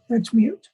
Let's mute.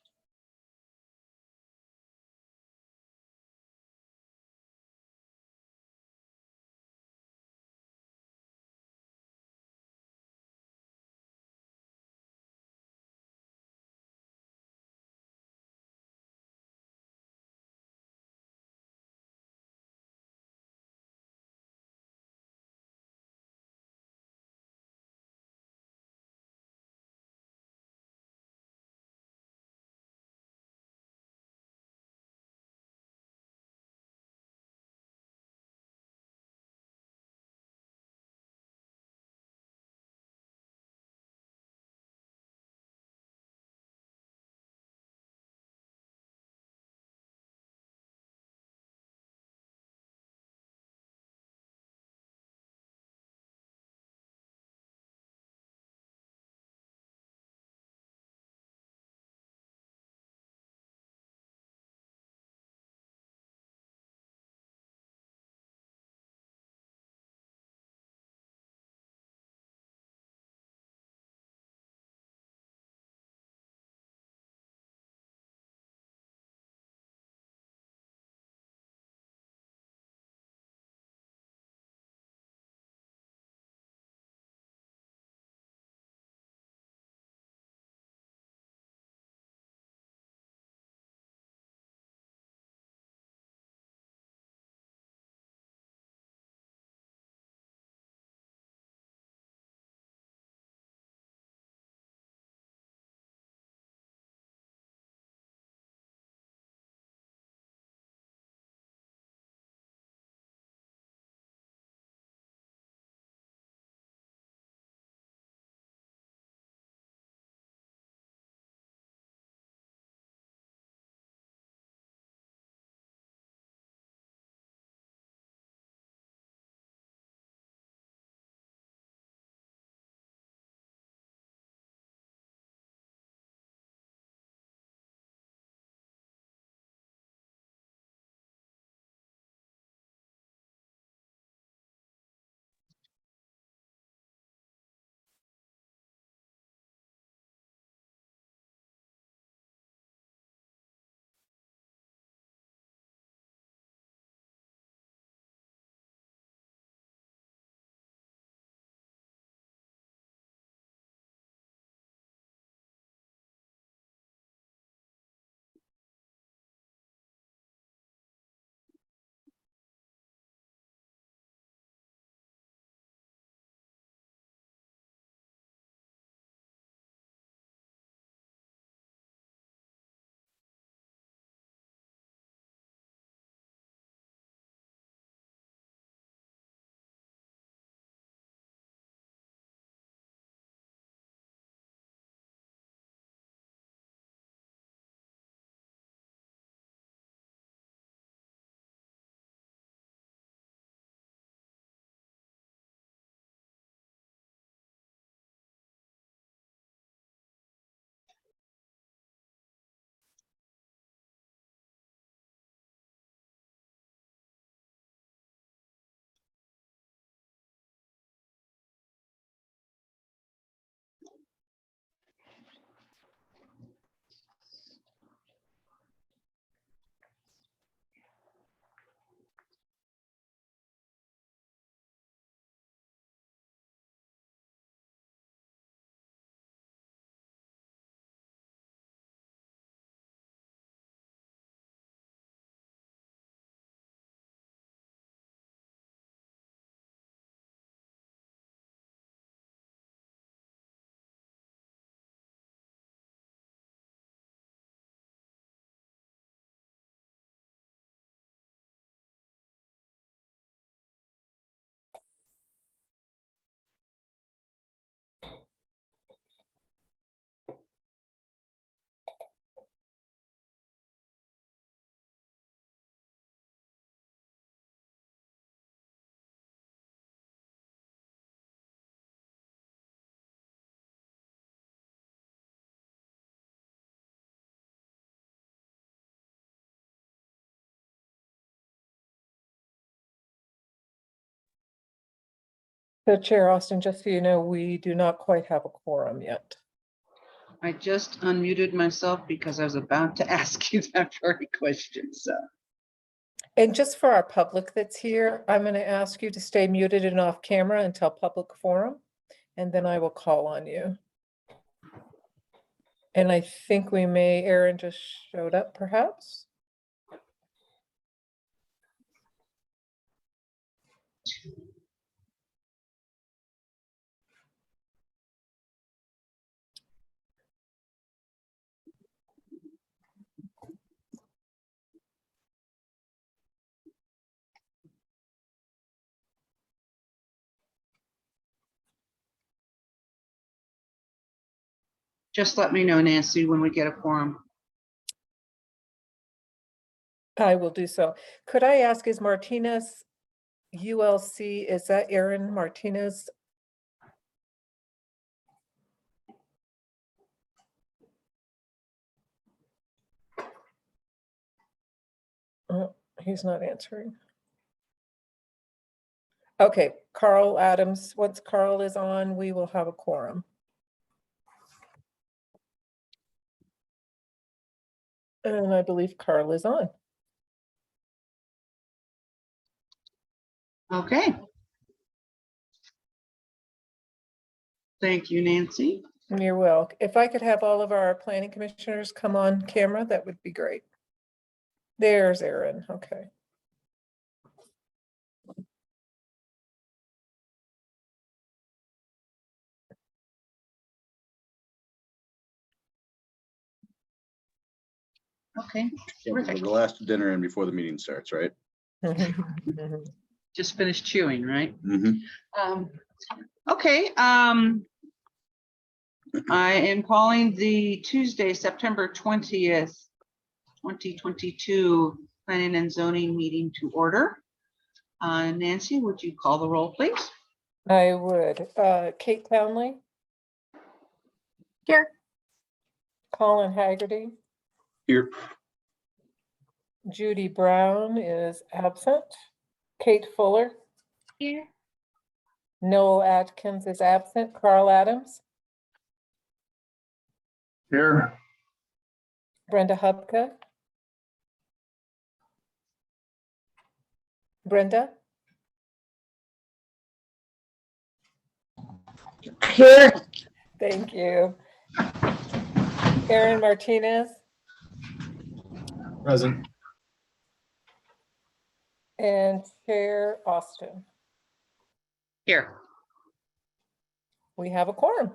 So Chair Austin, just so you know, we do not quite have a quorum yet. I just unmuted myself because I was about to ask you that very question, so. And just for our public that's here, I'm going to ask you to stay muted and off camera until public forum, and then I will call on you. And I think we may, Aaron just showed up perhaps. Just let me know, Nancy, when we get a quorum. I will do so. Could I ask, is Martinez ULC, is that Aaron Martinez? Oh, he's not answering. Okay, Carl Adams, once Carl is on, we will have a quorum. And I believe Carl is on. Okay. Thank you, Nancy. You're welcome. If I could have all of our planning commissioners come on camera, that would be great. There's Aaron, okay. Okay, We're terrific. the last dinner in before the meeting starts, right? Just finished chewing, right? Mm-hmm. Okay, I am calling the Tuesday, September 20th, 2022 Planning and Zoning meeting to order. Nancy, would you call the roll, please? I would. Kate Townley, Here. Colin Haggerty, Here. Judy Brown is absent. Kate Fuller, Here. Noel Atkins is absent. Carl Adams, Here. Brenda Hubka. Brenda, Here. thank you. Aaron Martinez Present. and Chair Austin. Here. We have a quorum.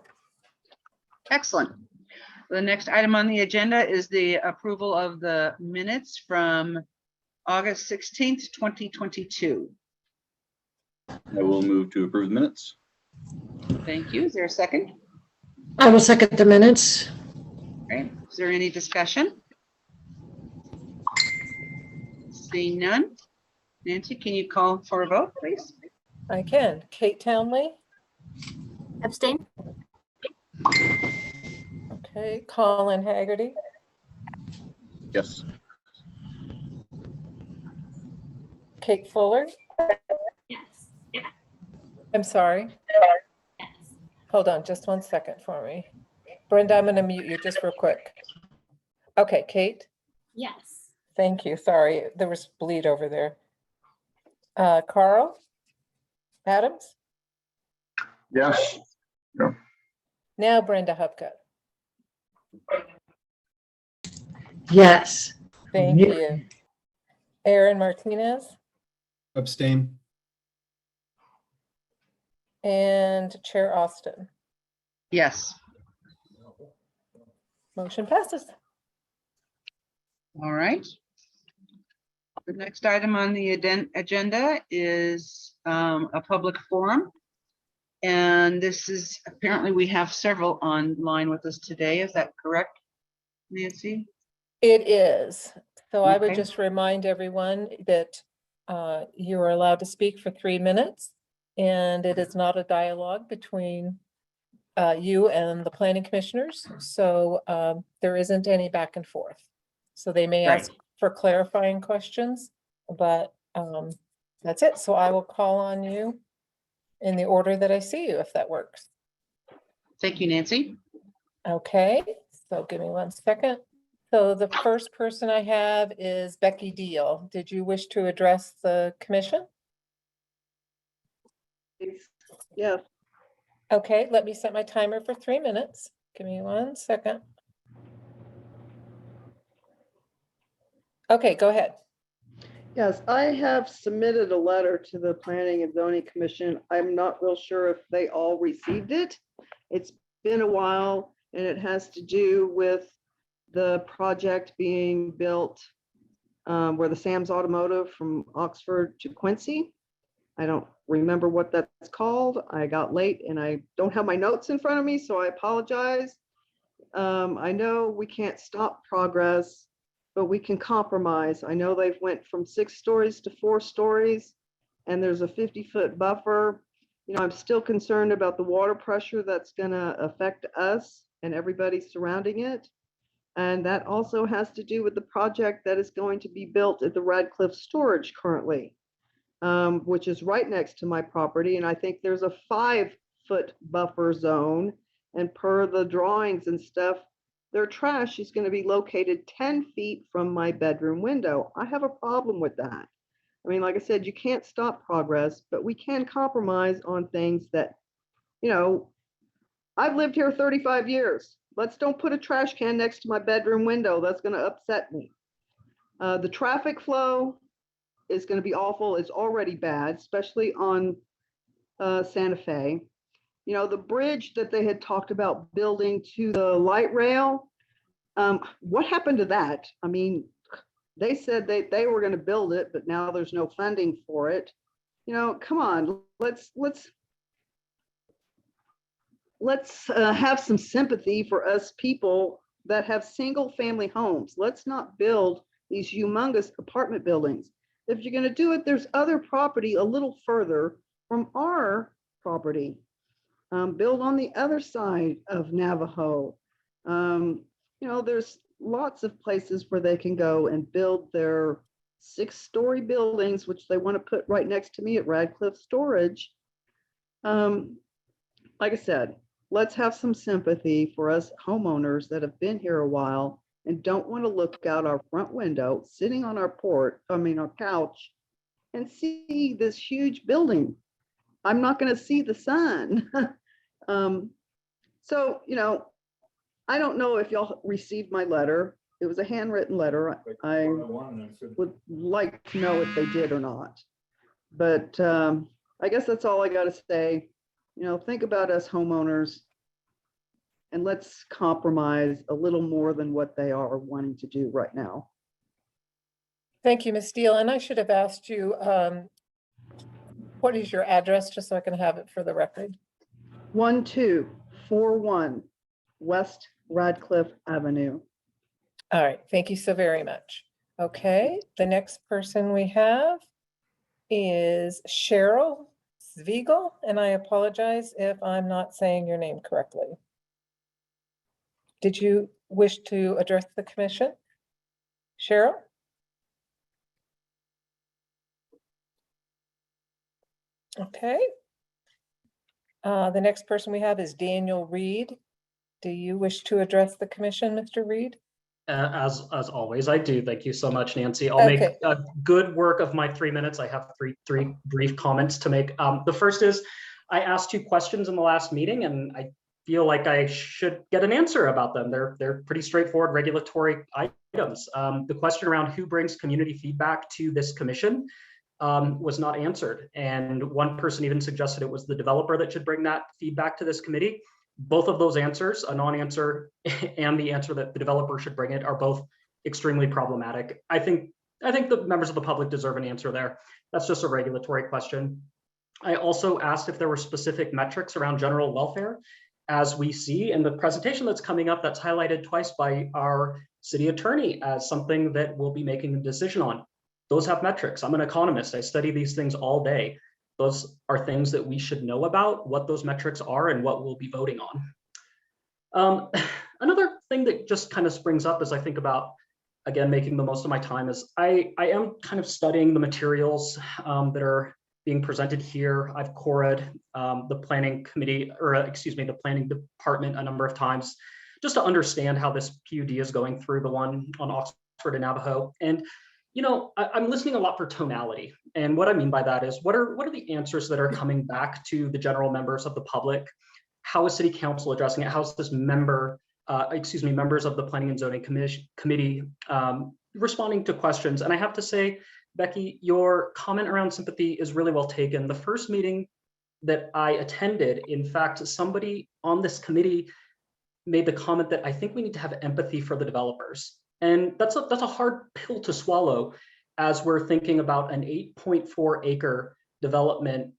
Excellent. The next item on the agenda is the approval of the minutes from August 16th, 2022. I will move to approve the minutes. Thank you. Is there a second? I will second the minutes. Great. Is there any discussion? Seeing none. Nancy, can you call for a vote, please? I can. Kate Townley, Abstain. okay. Colin Haggerty, Yes. Kate Fuller. Yes. I'm sorry. Yes. Hold on just 1 second for me. Brenda, I'm going to mute you just real quick. Okay, Kate, Yes. thank you. Sorry, there was bleed over there. Carl Adams, Yes. now Brenda Hubka. Yes. Thank Yeah. you. Aaron Martinez Abstain. and Chair Austin. Yes. Motion passes. All right. The next item on the agenda is a public forum. And this is, apparently we have several online with us today. Is that correct, Nancy? It is. So I would Okay. just remind everyone that you are allowed to speak for 3 minutes. And it is not a dialogue between you and the planning commissioners. So there isn't any back and forth. So they may Right. ask for clarifying questions, but that's it. So I will call on you in the order that I see you, if that works. Thank you, Nancy. Okay, so give me 1 second. So the first person I have is Becky Deal. Did you wish to address the commission? Yes, Okay, let me set my timer for 3 minutes. Give me 1 second. Okay, go ahead. yes, I have submitted a letter to the Planning and Zoning Commission. I'm not real sure if they all received it. It's been a while and it has to do with the project being built where the Sam's Automotive from Oxford to Quincy. I don't remember what that's called. I got late and I don't have my notes in front of me, so I apologize. I know we can't stop progress, but we can compromise. I know they've went from 6 stories to 4 stories, and there's a 50-foot buffer. You know, I'm still concerned about the water pressure that's gonna affect us and everybody surrounding it. And that also has to do with the project that is going to be built at the Radcliffe Storage currently, which is right next to my property. And I think there's a 5-foot buffer zone. And per the drawings and stuff, their trash is going to be located 10 feet from my bedroom window. I have a problem with that. I mean, like I said, you can't stop progress, but we can compromise on things that, you know, I've lived here 35 years. Let's don't put a trash can next to my bedroom window. That's going to upset me. The traffic flow is going to be awful. It's already bad, especially on Santa Fe. You know, the bridge that they had talked about building to the light rail, what happened to that? I mean, they said they were going to build it, but now there's no funding for it. You know, come on, let's have some sympathy for us people that have single family homes. Let's not build these humongous apartment buildings. If you're going to do it, there's other property a little further from our property. Build on the other side of Navajo. You know, there's lots of places where they can go and build their 6-story buildings, which they want to put right next to me at Radcliffe Storage. Like I said, let's have some sympathy for us homeowners that have been here a while and don't want to look out our front window, sitting on our our couch, and see this huge building. I'm not going to see the sun. So, you know, I don't know if y'all received my letter. It was a handwritten letter. I would like to know if they did or not. But I guess that's all I got to say. You know, think about us homeowners and let's compromise a little more than what they are wanting to do right now. Thank you, Ms. Deal. And I should have asked you, what is your address, just so I can have it for the record? 1241 West Radcliffe Avenue. All right, thank you so very much. Okay, the next person we have is Cheryl Zwiegel, and I apologize if I'm not saying your name correctly. Did you wish to address the commission? Cheryl? Okay. The next person we have is Daniel Reed. Do you wish to address the commission, Mr. Reed? As always, I do. Thank you so much, Nancy. I'll make a good work of my 3 minutes. I have three brief comments to make. The first is, I asked 2 questions in the last meeting, and I feel like I should get an answer about them. They're pretty straightforward regulatory items. The question around who brings community feedback to this commission was not answered. And one person even suggested it was the developer that should bring that feedback to this committee. Both of those answers, a non-answer and the answer that the developer should bring it, are both extremely problematic. I think the members of the public deserve an answer there. That's just a regulatory question. I also asked if there were specific metrics around general welfare. As we see in the presentation that's coming up, that's highlighted twice by our city attorney as something that we'll be making a decision on. Those have metrics. I'm an economist. I study these things all day. Those are things that we should know about, what those metrics are and what we'll be voting on. Another thing that just kind of springs up as I think about, again, making the most of my time is I am kind of studying the materials that are being presented here. I've Cora'd the planning committee, or excuse me, the planning department a number of times. just to understand how this PUD is going through the one on Oxford and Navajo. And I'm listening a lot for tonality. And what I mean by that is, what are the answers that are coming back to the general members of the public? How is City Council addressing it? How is this members of the Planning and Zoning Committee responding to questions? And I have to say, Becky, your comment around sympathy is really well taken. The first meeting that I attended, in fact, somebody on this committee made the comment that I think we need to have empathy for the developers. And that's a hard pill to swallow as we're thinking about an 8.4 acre development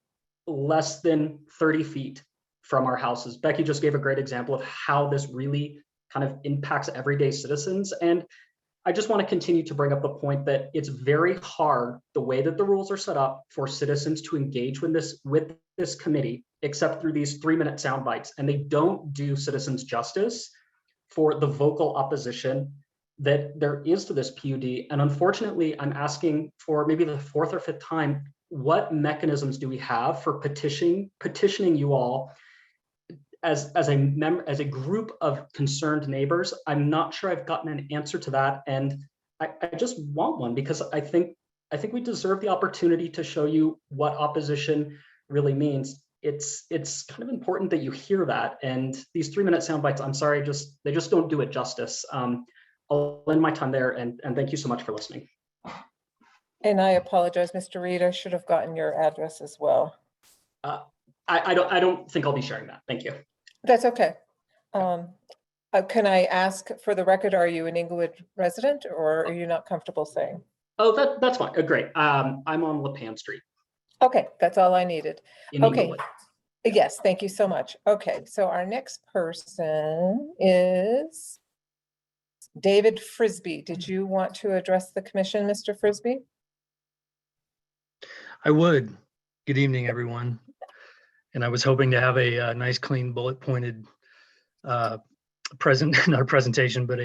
less than 30 feet from our houses. Becky just gave a great example of how this really kind of impacts everyday citizens. And I just want to continue to bring up the point that it's very hard, the way that the rules are set up, for citizens to engage with this committee, except through these 3-minute sound bites. And they don't do citizens justice for the vocal opposition that there is to this PUD. And unfortunately, I'm asking for maybe the 4th or 5th time, what mechanisms do we have for petitioning you all as a group of concerned neighbors? I'm not sure I've gotten an answer to that, and I just want one, because I think we deserve the opportunity to show you what opposition really means. It's kind of important that you hear that, and these 3-minute sound bites, I'm sorry, they just don't do it justice. I'll end my time there, and thank you so much for listening. And I apologize, Mr. Reed, I should have gotten your address as well. I don't think I'll be sharing that. Thank you. That's okay. Can I ask, for the record, are you an Inglewood resident, or are you not comfortable saying? Oh, that's fine. Great. I'm on LaPan Street. Okay, that's all I needed. In Okay. Inglewood. Yes, thank you so much. Okay, so our next person is David Frisbee. Did you want to address the commission, Mr. Frisbee? I would. Good evening, everyone. And I was hoping to have a nice, clean, bullet pointed not a presentation, but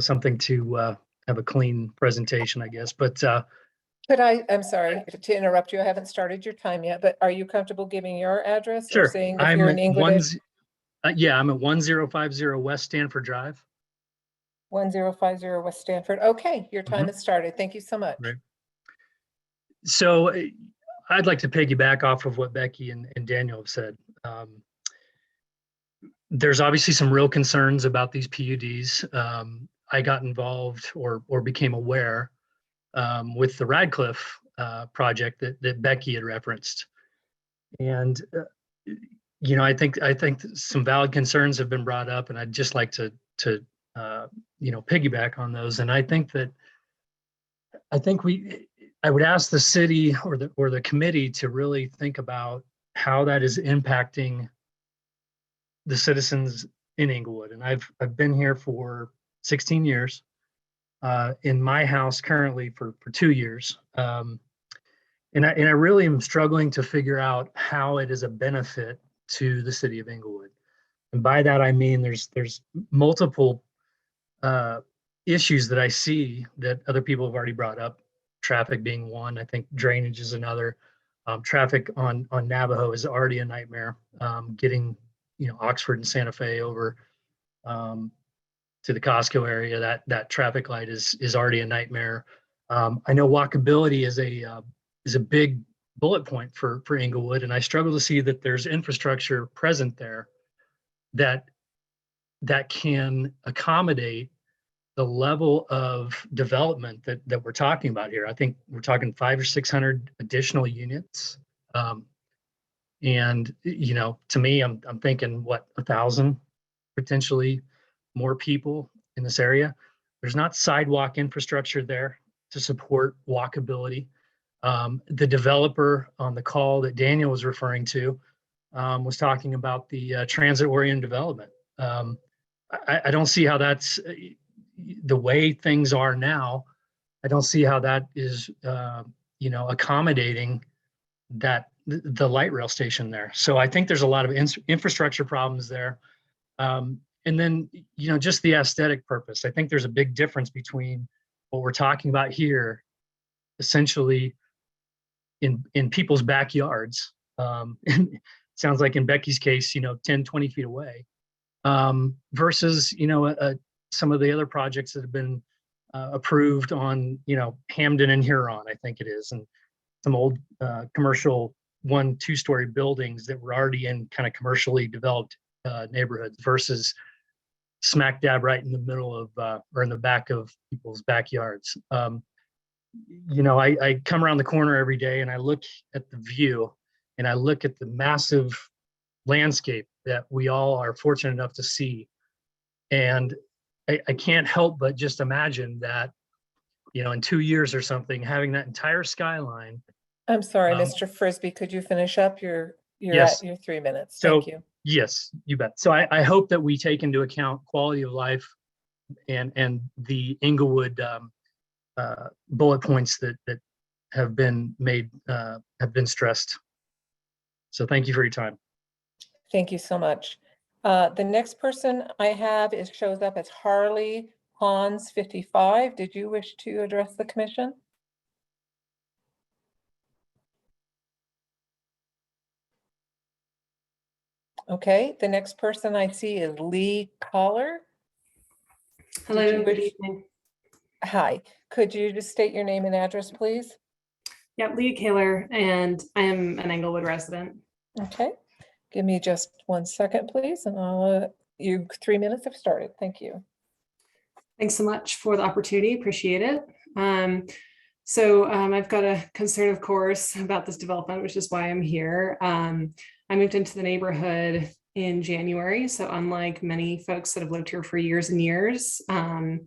something to have a clean presentation, I guess. But I'm sorry to interrupt you. I haven't started your time yet, but are you comfortable giving your address? Or sure. saying if I'm you're at in Inglewood? I'm at 1050 West Stanford Drive. 1050 West Stanford. Okay, your time has started. Thank you so much. Right. So I'd like to piggyback off of what Becky and Daniel have said. There's obviously some real concerns about these PUDs. I got involved or became aware with the Radcliffe project that Becky had referenced. And I think some valid concerns have been brought up, and I'd just like to piggyback on those. And I would ask the city or the committee to really think about how that is impacting the citizens in Inglewood. And I've been here for 16 years, in my house currently for 2 years. And I really am struggling to figure out how it is a benefit to the city of Inglewood. And by that, I mean, there's multiple issues that I see that other people have already brought up. Traffic being one, I think drainage is another. Traffic on Navajo is already a nightmare. Getting Oxford and Santa Fe over to the Costco area, that traffic light is already a nightmare. I know walkability is a big bullet point for Inglewood, and I struggle to see that there's infrastructure present there that can accommodate the level of development that we're talking about here. I think we're talking 500 or 600 additional units. And to me, I'm thinking 1,000 potentially more people in this area. There's not sidewalk infrastructure there to support walkability. The developer on the call that Daniel was referring to was talking about the transit-oriented development. I don't see how that's the way things are now. I don't see how that is, accommodating the light rail station there. So I think there's a lot of infrastructure problems there. And then, just the aesthetic purpose. I think there's a big difference between what we're talking about here, essentially in people's backyards. It sounds like in Becky's case, 10, 20 feet away. versus, some of the other projects that have been approved on, Hamden and Huron, I think it is, and some old commercial 1-2-story buildings that were already in kind of commercially developed neighborhoods versus smack dab right in the middle of or in the back of people's backyards. I come around the corner every day and I look at the view and I look at the massive landscape that we all are fortunate enough to see. And I can't help but just imagine that, in 2 years or something, having that entire skyline. I'm sorry, Um, Mr. Frisbee, could you finish up? You're Yes. at your 3 minutes. So- Thank you. Yes, you bet. So I hope that we take into account quality of life and the Inglewood bullet points that have been made, have been stressed. So thank you for your time. Thank you so much. The next person I have shows up as Harley Hans 55. Did you wish to address the commission? Okay, the next person I see is Lee Collar. Hello, Did you good wish- evening. Hi, could you just state your name and address, please? Yeah, Leah Kaler, and I am an Englewood resident. Okay, give me just 1 second, please, and your 3 minutes have started. Thank you. Thanks so much for the opportunity. Appreciate it. I've got a concern, of course, about this development, which is why I'm here. I moved into the neighborhood in January. So unlike many folks that have lived here for years and years, I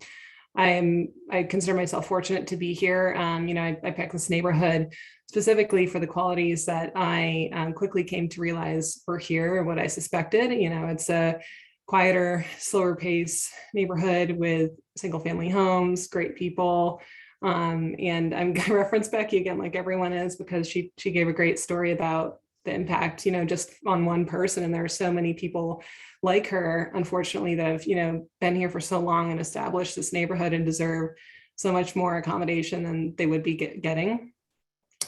consider myself fortunate to be here. I picked this neighborhood specifically for the qualities that I quickly came to realize were here, what I suspected. It's a quieter, slower pace neighborhood with single family homes, great people. And I'm gonna reference Becky again, like everyone is, because she gave a great story about the impact, just on one person. And there are so many people like her, unfortunately, that have, been here for so long and established this neighborhood and deserve so much more accommodation than they would be getting.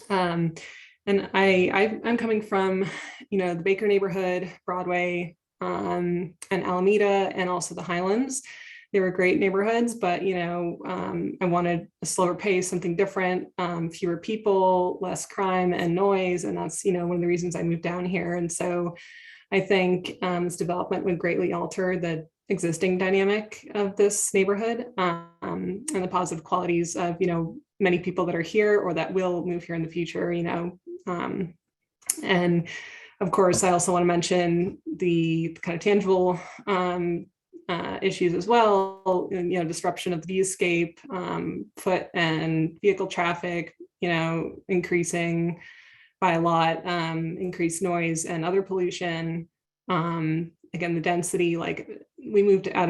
And I'm coming from, the Baker neighborhood, Broadway, and Alameda, and also the Highlands. They were great neighborhoods, but I wanted a slower pace, something different, fewer people, less crime and noise, and that's one of the reasons I moved down here. And so I think this development would greatly alter the existing dynamic of this neighborhood, and the positive qualities of many people that are here or that will move here in the future. And of course, I also want to mention the kind of tangible issues as well, disruption of the viewscape, foot and vehicle traffic, increasing by a lot, increased noise and other pollution. Again, the density, like I moved out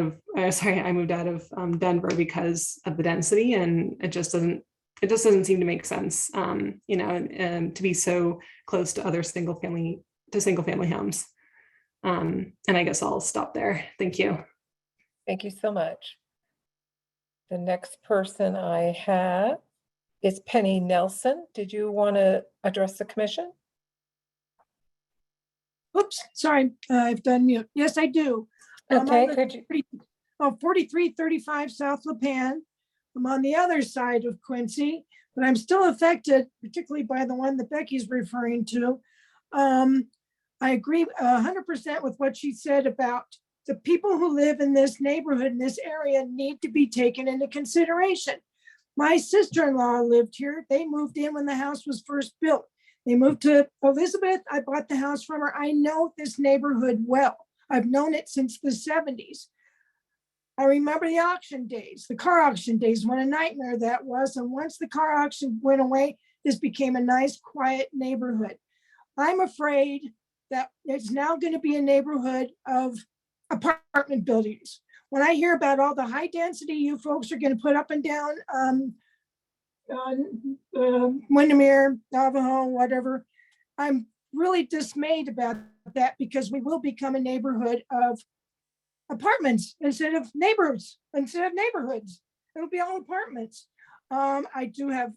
of Denver because of the density, and it just doesn't seem to make sense, and to be so close to other single family homes. And I guess I'll stop there. Thank you. Thank you so much. The next person I have is Penny Nelson. Did you want to address the commission? Oops, sorry, I've done mute. Yes, I do. I'm Okay, on the could you, 4335 South Lipan. I'm on the other side of Quincy, but I'm still affected, particularly by the one that Becky's referring to. I agree 100% with what she said about the people who live in this neighborhood, in this area, need to be taken into consideration. My sister-in-law lived here. They moved in when the house was first built. They moved to Elizabeth. I bought the house from her. I know this neighborhood well. I've known it since the 70s. I remember the auction days, the car auction days, what a nightmare that was. And once the car auction went away, this became a nice, quiet neighborhood. I'm afraid that it's now going to be a neighborhood of apartment buildings. When I hear about all the high density you folks are going to put up and down Windermere, Navajo, whatever, I'm really dismayed about that, because we will become a neighborhood of apartments instead of neighborhoods. It'll be all apartments. I do have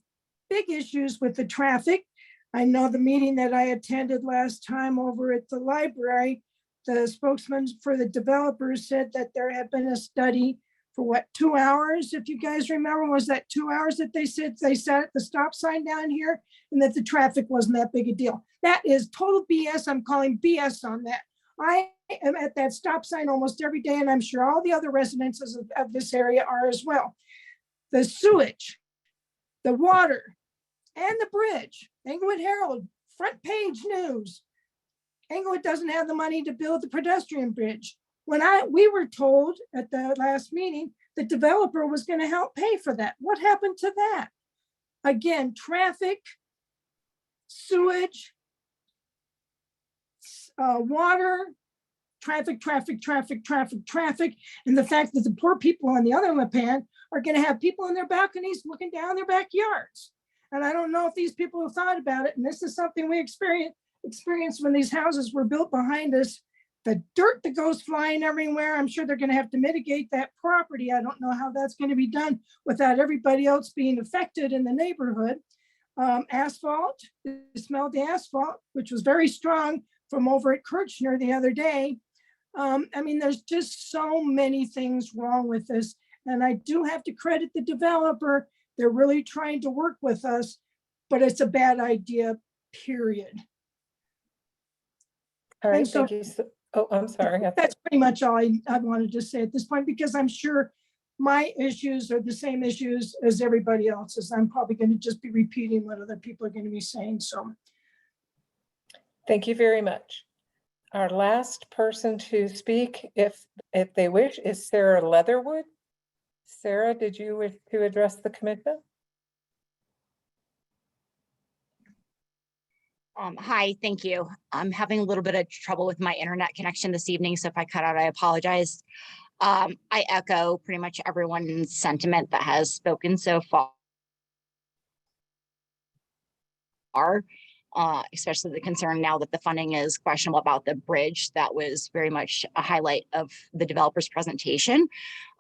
big issues with the traffic. I know the meeting that I attended last time over at the library, the spokesman for the developers said that there had been a study for what, 2 hours? If you guys remember, was that 2 hours that they said they sat at the stop sign down here and that the traffic wasn't that big a deal? That is total BS. I'm calling BS on that. I am at that stop sign almost every day, and I'm sure all the other residents of this area are as well. The sewage, the water, and the bridge, Englewood Herald, front page news. Englewood doesn't have the money to build the pedestrian bridge. When we were told at the last meeting, the developer was going to help pay for that. What happened to that? Again, traffic, sewage, water, traffic, and the fact that the poor people on the other Lipan are going to have people in their balconies looking down their backyards. And I don't know if these people have thought about it. And this is something we experienced when these houses were built behind us. The dirt that goes flying everywhere, I'm sure they're going to have to mitigate that property. I don't know how that's going to be done without everybody else being affected in the neighborhood. Asphalt, they smelled the asphalt, which was very strong from over at Kirchner the other day. I mean, there's just so many things wrong with this. And I do have to credit the developer. They're really trying to work with us, but it's a bad idea, period. All right, And so- thank you. Oh, I'm sorry. That's pretty much all I wanted to say at this point, because I'm sure my issues are the same issues as everybody else's. I'm probably going to just be repeating what other people are going to be saying. So Thank you very much. Our last person to speak, if they wish, is Sarah Leatherwood. Sarah, did you wish to address the commission? Hi, thank you. I'm having a little bit of trouble with my internet connection this evening, so if I cut out, I apologize. I echo pretty much everyone's sentiment that has spoken so far. Especially the concern now that the funding is questionable about the bridge. That was very much a highlight of the developer's presentation.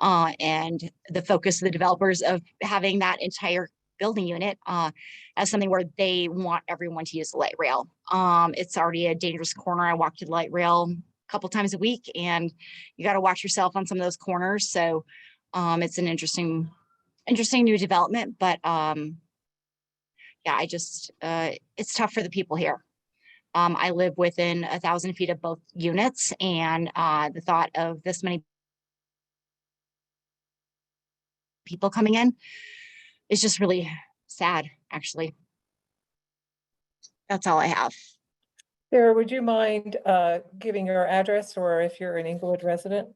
And the focus of the developers of having that entire building unit as something where they want everyone to use the light rail. It's already a dangerous corner. I walk to the light rail a couple times a week, and you got to watch yourself on some of those corners. So it's an interesting new development, but yeah, I just, it's tough for the people here. I live within 1,000 feet of both units, and the thought of this many people coming in is just really sad, actually. That's all I have. Sarah, would you mind giving your address, or if you're an Englewood resident?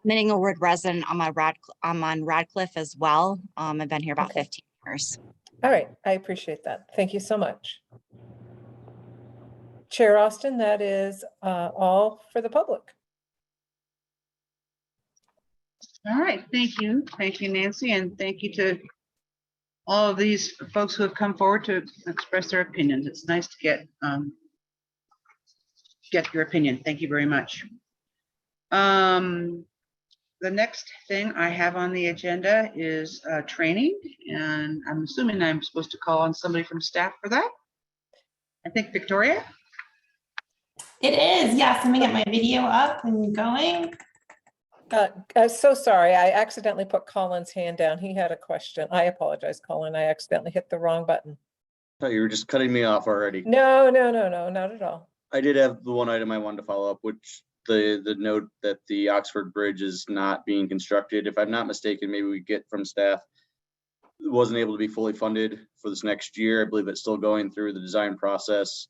I'm an Englewood resident. I'm on Radcliffe as well. I've been here about Okay. 15 years. All right, I appreciate that. Thank you so much. Chair Austin, that is all for the public. All right, thank you. Thank you, Nancy, and thank you to all of these folks who have come forward to express their opinions. It's nice to get your opinion. Thank you very much. The next thing I have on the agenda is training, and I'm assuming I'm supposed to call on somebody from staff for that. I think Victoria. It is, yes. Let me get my video up and going. I'm so sorry. I accidentally put Colin's hand down. He had a question. I apologize, Colin. I accidentally hit the wrong button. I thought you were just cutting me off already. No, not at all. I did have the one item I wanted to follow up, which the note that the Oxford Bridge is not being constructed. If I'm not mistaken, maybe we get from staff, it wasn't able to be fully funded for this next year. I believe it's still going through the design process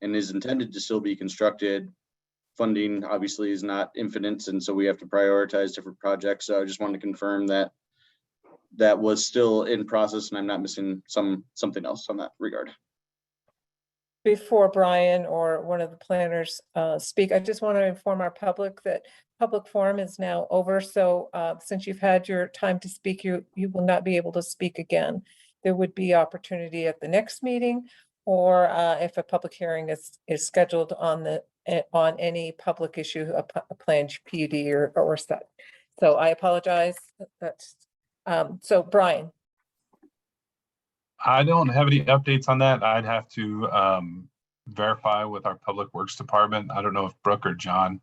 and is intended to still be constructed. Funding obviously is not infinite, and so we have to prioritize different projects. So I just wanted to confirm that that was still in process and I'm not missing something else on that regard. Before Brian or one of the planners speak, I just want to inform our public that public forum is now over. So since you've had your time to speak, you will not be able to speak again. There would be opportunity at the next meeting, or if a public hearing is scheduled on any public issue, a planned PUD or such. So I apologize. That's so Brian. I don't have any updates on that. I'd have to verify with our Public Works Department. I don't know if Brooke or John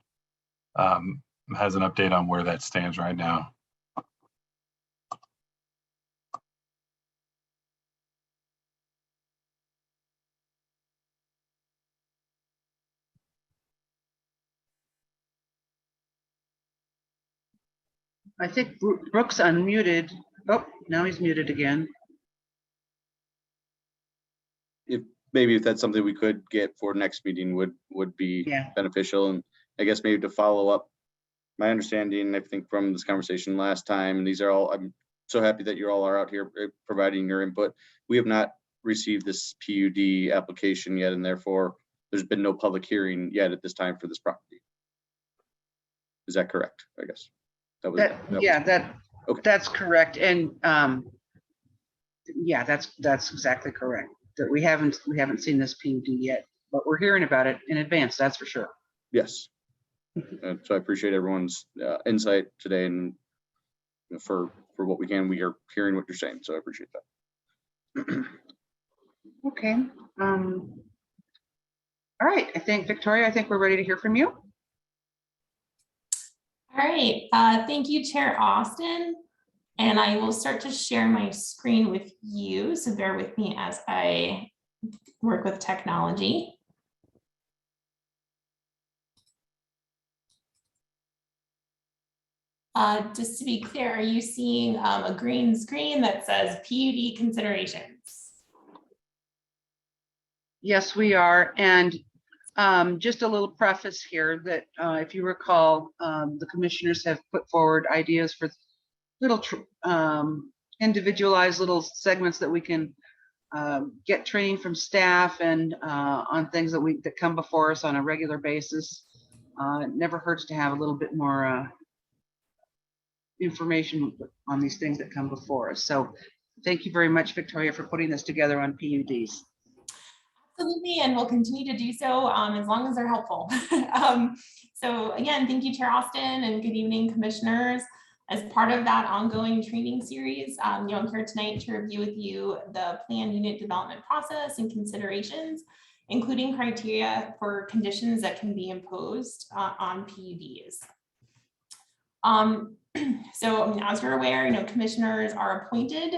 has an update on where that stands right now. I think Brooks unmuted. Oh, now he's muted again. Maybe if that's something we could get for next meeting would be Yeah. beneficial. And I guess maybe to follow up, my understanding, I think from this conversation last time, these are all, I'm so happy that you all are out here providing your input. We have not received this PUD application yet, and therefore there's been no public hearing yet at this time for this property. Is that correct? I guess. That's correct. And yeah, that's exactly correct. That we haven't seen this PUD yet, but we're hearing about it in advance. That's for sure. Yes. So I appreciate everyone's insight today, and for what we can, we are hearing what you're saying. So I appreciate that. Okay. All right. I think Victoria, we're ready to hear from you. All right, thank you, Chair Austin. And I will start to share my screen with you. So bear with me as I work with technology. Just to be clear, are you seeing a green screen that says PUD considerations? Yes, we are. And just a little preface here that if you recall, the commissioners have put forward ideas for little individualized little segments that we can get training from staff and on things that come before us on a regular basis. It never hurts to have a little bit more information on these things that come before us. So thank you very much, Victoria, for putting this together on PUDs. Absolutely, and we'll continue to do so as long as they're helpful. So again, thank you, Chair Austin, and good evening, commissioners. As part of that ongoing training series, I'm here tonight to review with you the plan unit development process and considerations, including criteria for conditions that can be imposed on PUDs. So as you're aware, commissioners are appointed.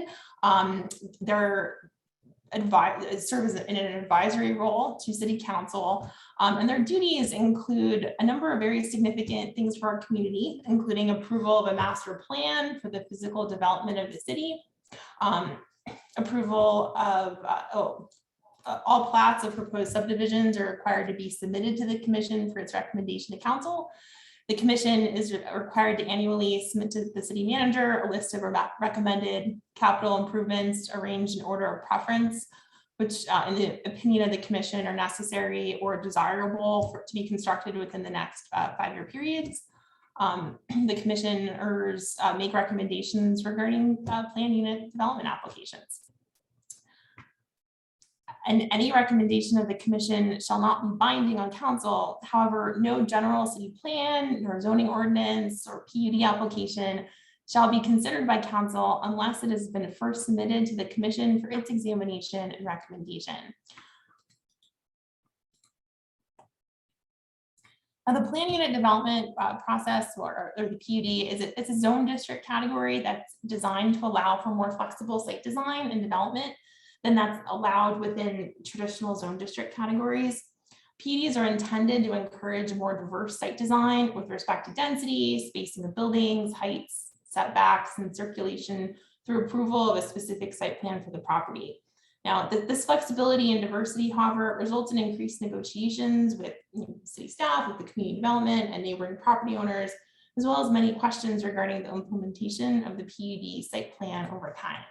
They're serve as in an advisory role to City Council, and their duties include a number of very significant things for our community, including approval of a master plan for the physical development of the city, approval of all plats of proposed subdivisions are required to be submitted to the commission for its recommendation to council. The commission is required to annually submit to the city manager a list of recommended capital improvements arranged in order of preference, which in the opinion of the commission are necessary or desirable to be constructed within the next 5-year periods. The commissioners make recommendations regarding plan unit development applications. And any recommendation of the commission shall not be binding on council. However, no general city plan nor zoning ordinance or PUD application shall be considered by council unless it has been first submitted to the commission for its examination and recommendation. Now, the plan unit development process or the PUD it's a zone district category that's designed to allow for more flexible site design and development than that's allowed within traditional zone district categories. PUDs are intended to encourage more diverse site design with respect to density, spacing of buildings, heights, setbacks, and circulation through approval of a specific site plan for the property. Now, this flexibility and diversity, however, results in increased negotiations with city staff, with the community development and neighboring property owners, as well as many questions regarding the implementation of the PUD site plan over time.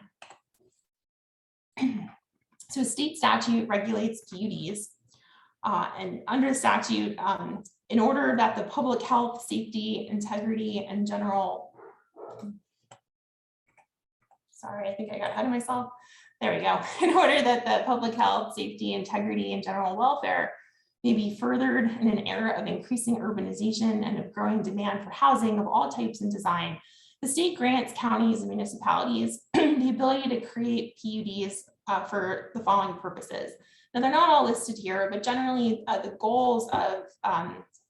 So state statute regulates PUDs, and under the statute, in order that the public health, safety, integrity, and general, sorry, I think I got ahead of myself. There we go. In order that the public health, safety, integrity, and general welfare may be furthered in an era of increasing urbanization and of growing demand for housing of all types and design, the state grants counties and municipalities the ability to create PUDs for the following purposes. Now, they're not all listed here, but generally the goals of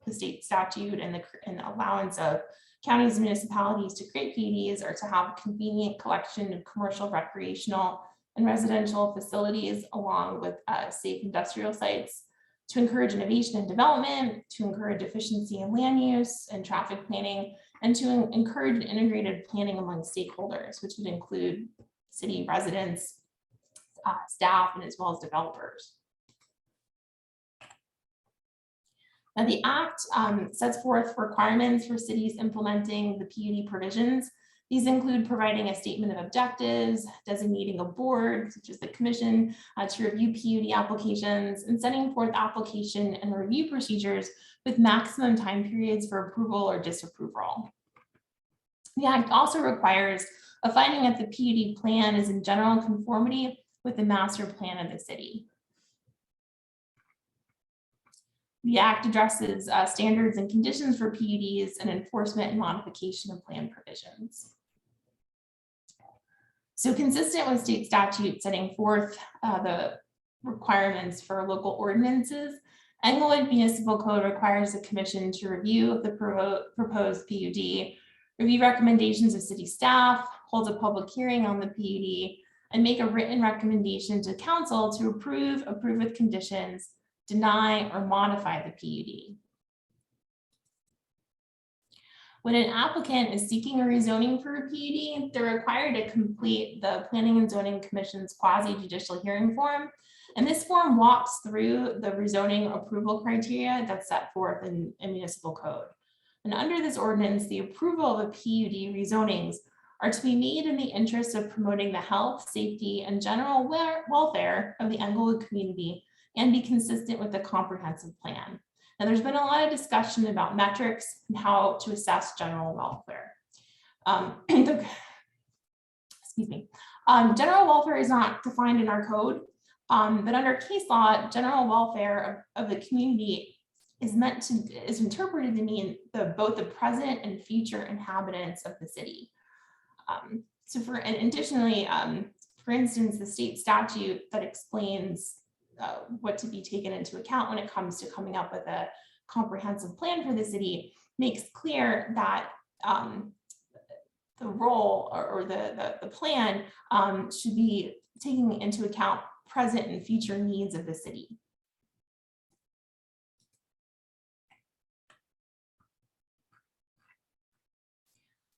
the state statute and the allowance of counties and municipalities to create PUDs are to have a convenient collection of commercial, recreational, and residential facilities along with safe industrial sites, to encourage innovation and development, to encourage efficiency in land use and traffic planning, and to encourage integrated planning among stakeholders, which would include city residents, staff, and as well as developers. Now, the Act sets forth requirements for cities implementing the PUD provisions. These include providing a statement of objectives, designating a board, such as the commission, to review PUD applications, and setting forth application and review procedures with maximum time periods for approval or disapproval. The Act also requires a finding that the PUD plan is in general conformity with the master plan of the city. The Act addresses standards and conditions for PUDs and enforcement and modification of plan provisions. So consistent with state statute setting forth the requirements for local ordinances, Englewood Municipal Code requires the commission to review the proposed PUD, review recommendations of city staff, hold a public hearing on the PUD, and make a written recommendation to council to approve with conditions, deny, or modify the PUD. When an applicant is seeking a rezoning for a PUD, they're required to complete the Planning and Zoning Commission's quasi-judicial hearing form. And this form walks through the rezoning approval criteria that's set forth in municipal code. And under this ordinance, the approval of a PUD rezonings are to be made in the interest of promoting the health, safety, and general welfare of the Englewood community and be consistent with the comprehensive plan. Now, there's been a lot of discussion about metrics and how to assess general welfare. Excuse me. General welfare is not defined in our code, but under case law, general welfare of the community is interpreted to mean both the present and future inhabitants of the city. Additionally, for instance, the state statute that explains what to be taken into account when it comes to coming up with a comprehensive plan for the city makes clear that the role or the plan should be taking into account present and future needs of the city.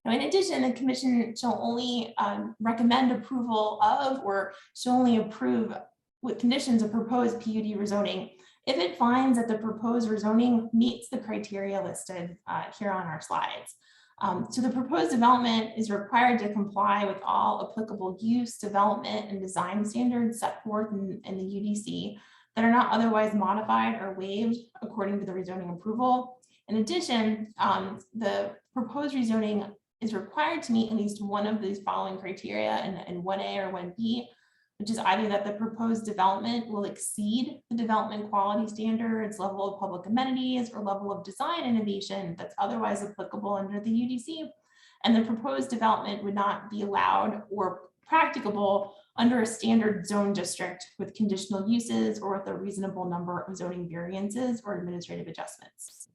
Now, in addition, the commission shall only recommend approval of or shall only approve with conditions of proposed PUD rezoning if it finds that the proposed rezoning meets the criteria listed here on our slides. So the proposed development is required to comply with all applicable use, development, and design standards set forth in the UDC that are not otherwise modified or waived according to the rezoning approval. In addition, the proposed rezoning is required to meet at least one of these following criteria in 1A or 1B, which is either that the proposed development will exceed the development quality standards, level of public amenities, or level of design innovation that's otherwise applicable under the UDC, and the proposed development would not be allowed or practicable under a standard zone district with conditional uses or with a reasonable number of zoning variances or administrative adjustments.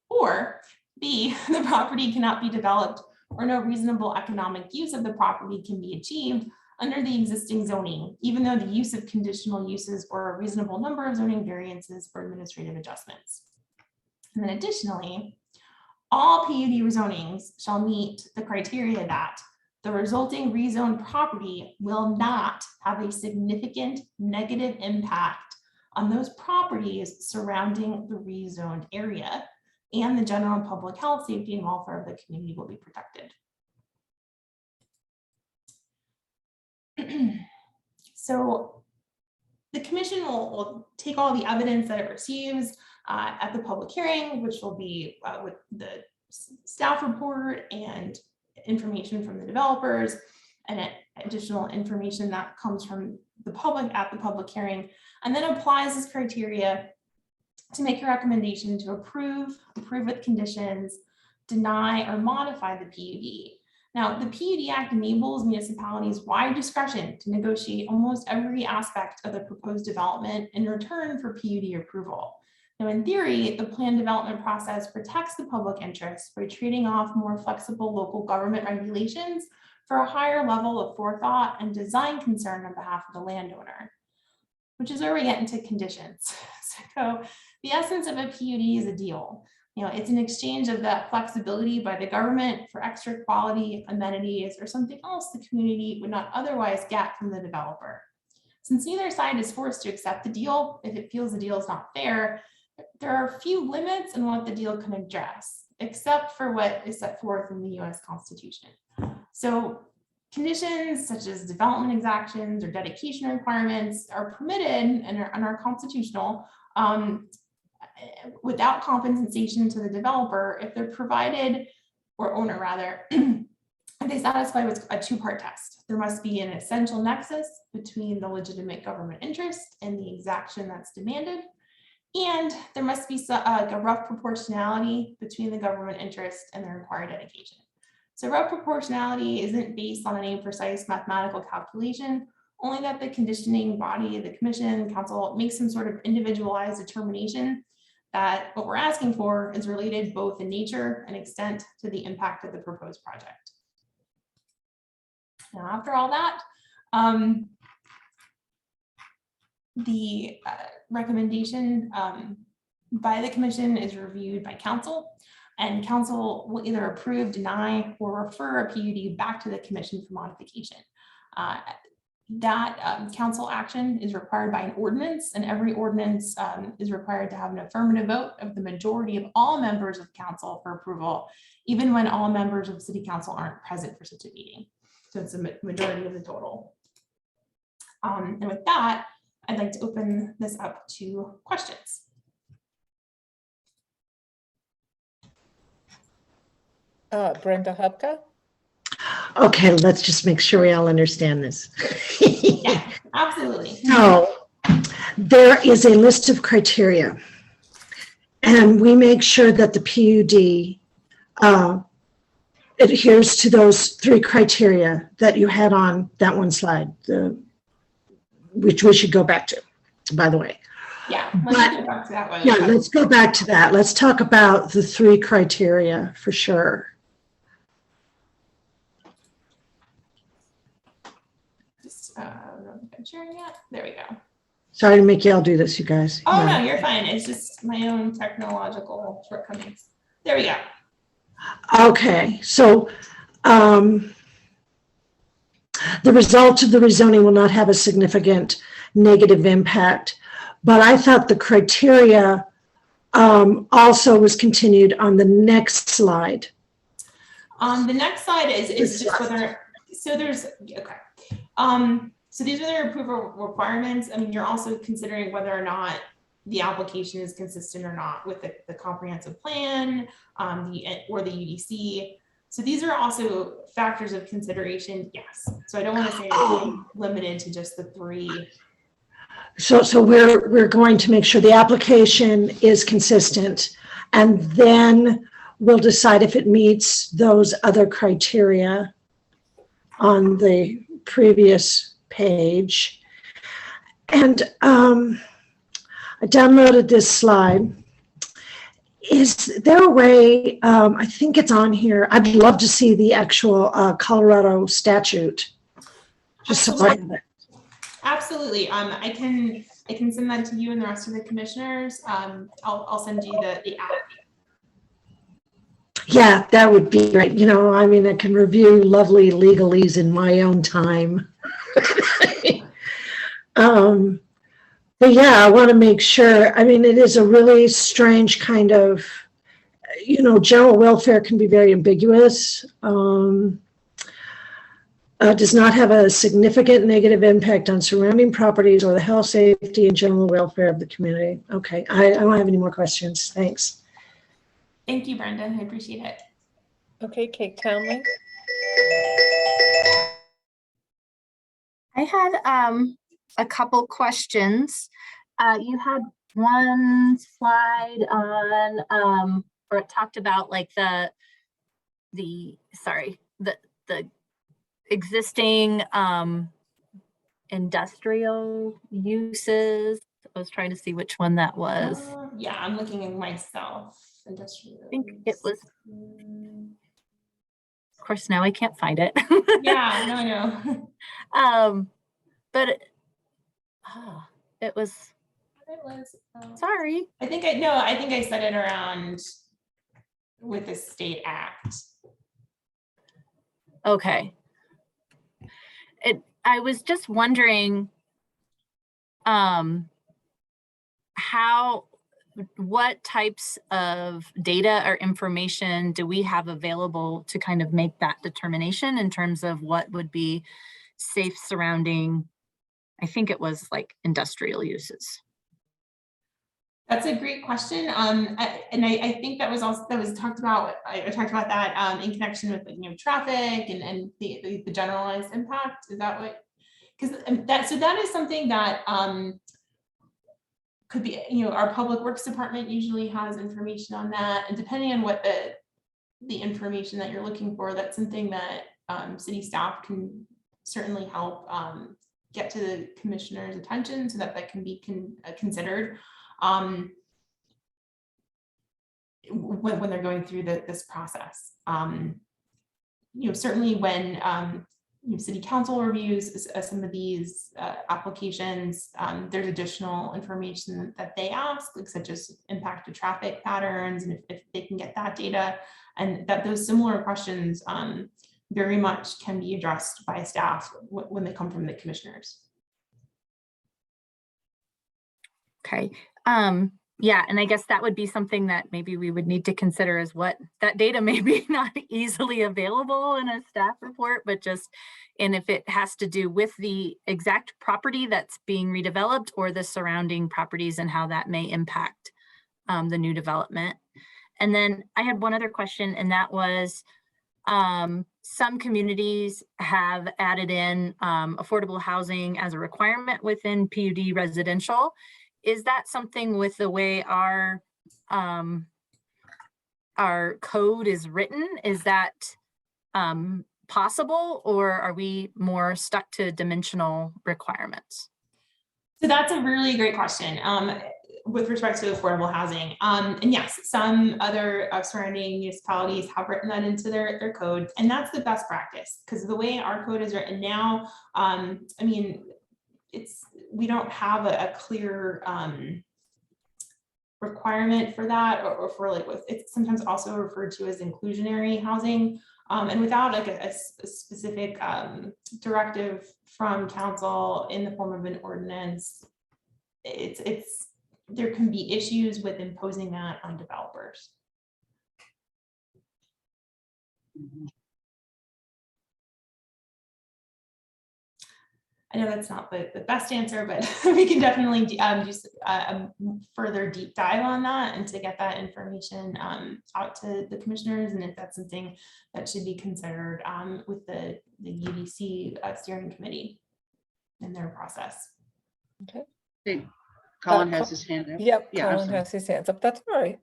Or B, the property cannot be developed or no reasonable economic use of the property can be achieved under the existing zoning, even though the use of conditional uses or a reasonable number of zoning variances or administrative adjustments. And then additionally, all PUD rezonings shall meet the criteria that the resulting rezoned property will not have a significant negative impact on those properties surrounding the rezoned area, and the general public health, safety, and welfare of the community will be protected. So the commission will take all the evidence that it receives at the public hearing, which will be with the staff report and information from the developers and additional information that comes from the public at the public hearing, and then applies this criteria to make a recommendation to approve with conditions, deny, or modify the PUD. Now, the PUD Act enables municipalities wide discretion to negotiate almost every aspect of the proposed development in return for PUD approval. Now, in theory, the plan development process protects the public interest by trading off more flexible local government regulations for a higher level of forethought and design concern on behalf of the landowner, which is where we get into conditions. So the essence of a PUD is a deal. It's an exchange of that flexibility by the government for extra quality amenities or something else the community would not otherwise get from the developer. Since neither side is forced to accept the deal, if it feels the deal is not fair, there are a few limits in what the deal can address, except for what is set forth in the US Constitution. So conditions such as development exactions or dedication requirements are permitted and are constitutional without compensation to the developer if they're provided, or owner rather, if they satisfy with a two-part test. There must be an essential nexus between the legitimate government interest and the exaction that's demanded. And there must be a rough proportionality between the government interest and the required dedication. So rough proportionality isn't based on any precise mathematical calculation, only that the conditioning body, the commission, council, makes some sort of individualized determination that what we're asking for is related both in nature and extent to the impact of the proposed project. Now, after all that, the recommendation by the commission is reviewed by council, and council will either approve, deny, or refer a PUD back to the commission for modification. That council action is required by an ordinance, and every ordinance is required to have an affirmative vote of the majority of all members of council for approval, even when all members of city council aren't present for such a meeting. So it's a majority of the total. And with that, I'd like to open this up to questions. Brenda Hubka. Okay, let's just make sure we all understand this. Yeah, absolutely. So there is a list of criteria, and we make sure that the PUD adheres to those three criteria that you had on that one slide, which we should go back to, by the way. Yeah, let's go back to that one. Yeah, let's go back to that. Let's talk about the three criteria for sure. Just, I don't think I'm sharing yet. There we go. Sorry to make you all do this, you guys. Oh, Yeah. no, you're fine. It's just my own technological shortcomings. There we go. Okay, so the result of the rezoning will not have a significant negative impact, but I thought the criteria also was continued on the next slide. The next slide is just whether, so there's, okay. So these are their approval requirements. I mean, you're also considering whether or not the application is consistent or not with the comprehensive plan or the UDC. So these are also factors of consideration, yes. So I don't want to say it's limited to just the three. So we're going to make sure the application is consistent, and then we'll decide if it meets those other criteria on the previous page. And I downloaded this slide. Is there a way, I think it's on here, I'd love to see the actual Colorado statute. Just so I have it. Absolutely. I can send that to you and the rest of the commissioners. I'll send you the app. Yeah, that would be great. You know, I mean, I can review lovely legalese in my own time. But yeah, I want to make sure. I mean, it is a really strange kind of, you know, general welfare can be very ambiguous. Does not have a significant negative impact on surrounding properties or the health, safety, and general welfare of the community. Okay, I don't have any more questions. Thanks. Thank you, Brenda. I appreciate it. Okay, Kate Townley. I had a couple questions. You had one slide on, or it talked about like the the existing industrial uses. I was trying to see which one that was. Yeah, I'm looking at myself. Industrial. I think it was, of course, now I can't find it. Yeah, no, I know. But it was, It was. sorry. I think I said it around with the state act. Okay. I was just wondering, what types of data or information do we have available to kind of make that determination in terms of what would be safe surrounding, I think it was like industrial uses? That's a great question. I think that was talked about. I talked about that in connection with traffic and the generalized impact. Is that what? Because that is something that could be, our public works department usually has information on that, and depending on what the information that you're looking for, that's something that city staff can certainly help get to the commissioner's attention so that can be considered when they're going through this process. Certainly when city council reviews some of these applications, there's additional information that they ask, like such as impact to traffic patterns, and if they can get that data, and that those similar questions very much can be addressed by staff when they come from the commissioners. Okay. Yeah, and I guess that would be something that maybe we would need to consider, is what that data may be not easily available in a staff report, but just, and if it has to do with the exact property that's being redeveloped or the surrounding properties and how that may impact the new development. And then I had one other question, and that was, some communities have added in affordable housing as a requirement within PUD residential. Is that something with the way our code is written? Is that possible, or are we more stuck to dimensional requirements? So that's a really great question with respect to affordable housing. And yes, some other surrounding municipalities have written that into their code, and that's the best practice, because the way our code is written now, I mean, we don't have a clear requirement for that, or for like it's sometimes also referred to as inclusionary housing, and without like a specific directive from council in the form of an ordinance, there can be issues with imposing that on developers. I know that's not the best answer, but we can definitely do a further deep dive on that, and to get that information out to the commissioners, and if that's something that should be considered with the UDC steering committee in their process. Okay. Okay. Colin has his hand up. Yep, Yeah, I'm Colin sorry. has his hands up. That's all right.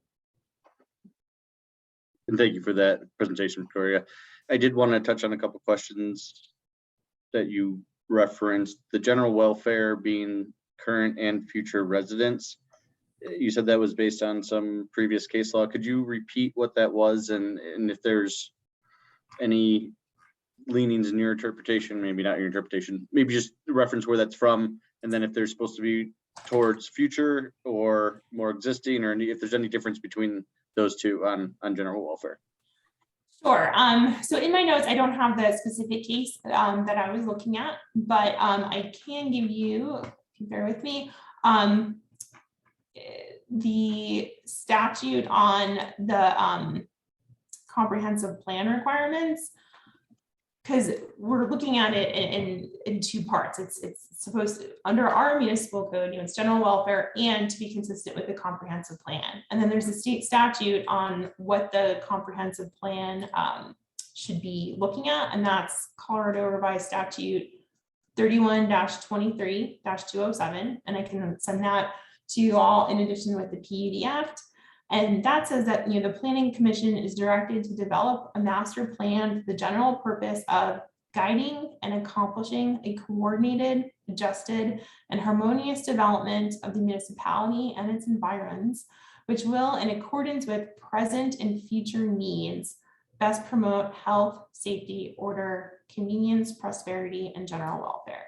And thank you for that presentation, Victoria. I did want to touch on a couple questions that you referenced. The general welfare being current and future residents. You said that was based on some previous case law. Could you repeat what that was, and if there's any leanings in your interpretation, maybe not your interpretation, maybe just reference where that's from, and then if there's supposed to be towards future or more existing, or if there's any difference between those two on general welfare. Sure. So in my notes, I don't have the specific case that I was looking at, but I can give you, if you bear with me, the statute on the comprehensive plan requirements, because we're looking at it in two parts. It's supposed to, under our municipal code, it's general welfare and to be consistent with the comprehensive plan. And then there's a state statute on what the comprehensive plan should be looking at, and that's Colorado Revised Statute 31-23-207. And I can send that to you all in addition with the PUD Act. And that says that, the Planning Commission is directed to develop a master plan for the general purpose of guiding and accomplishing a coordinated, adjusted, and harmonious development of the municipality and its environs, which will, in accordance with present and future needs, best promote health, safety, order, convenience, prosperity, and general welfare.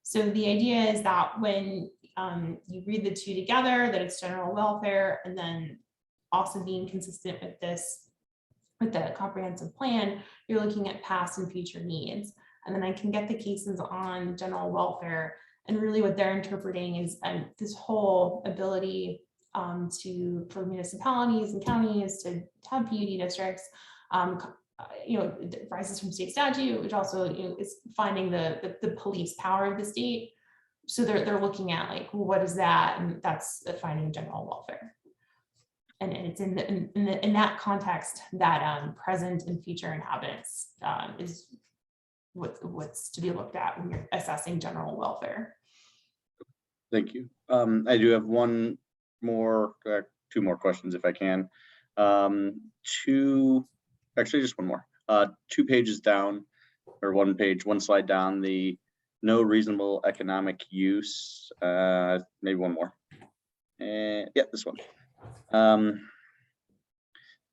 So the idea is that when you read the two together, that it's general welfare, and then also being consistent with this, with the comprehensive plan, you're looking at past and future needs. And then I can get the cases on general welfare, and really what they're interpreting is this whole ability for municipalities and counties to have PUD districts, it rises from state statute, which also is finding the police power of the state. So they're looking at like, well, what is that? And that's finding general welfare. And it's in that context that present and future inhabitants is what's to be looked at when you're assessing general welfare. Thank you. I do have two more questions if I can. Actually just one more. 2 pages down, or one slide down, the no reasonable economic use, maybe one more. Yeah, this one.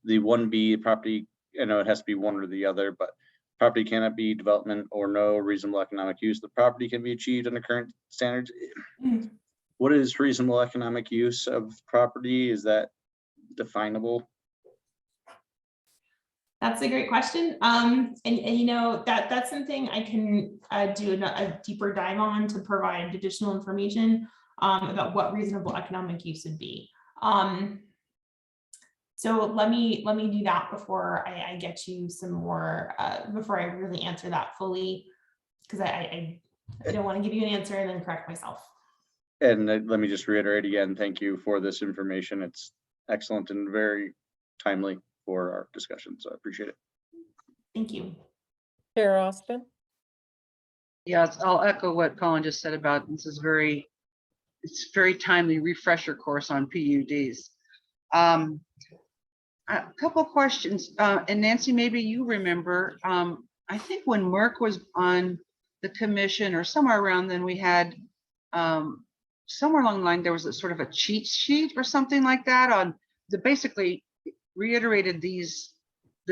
The 1B property, I know it has to be one or the other, but property cannot be development or no reasonable economic use. The property can be achieved under current standards. What is reasonable economic use of property? Is that definable? That's a great question. And that's something I can do a deeper dive on to provide additional information about what reasonable economic use would be. So let me do that before I get you some more, before I really answer that fully, because I don't want to give you an answer and then correct myself. And let me just reiterate again, thank you for this information. It's excellent and very timely for our discussion, so I appreciate it. Thank you. Chair Austin? Yes, I'll echo what Colin just said about this is it's very timely refresher course on PUDs. A couple of questions, and Nancy, maybe you remember, I think when Merck was on the commission or somewhere around then, we had somewhere along the line, there was a sort of a cheat sheet or something like that on the basically reiterated this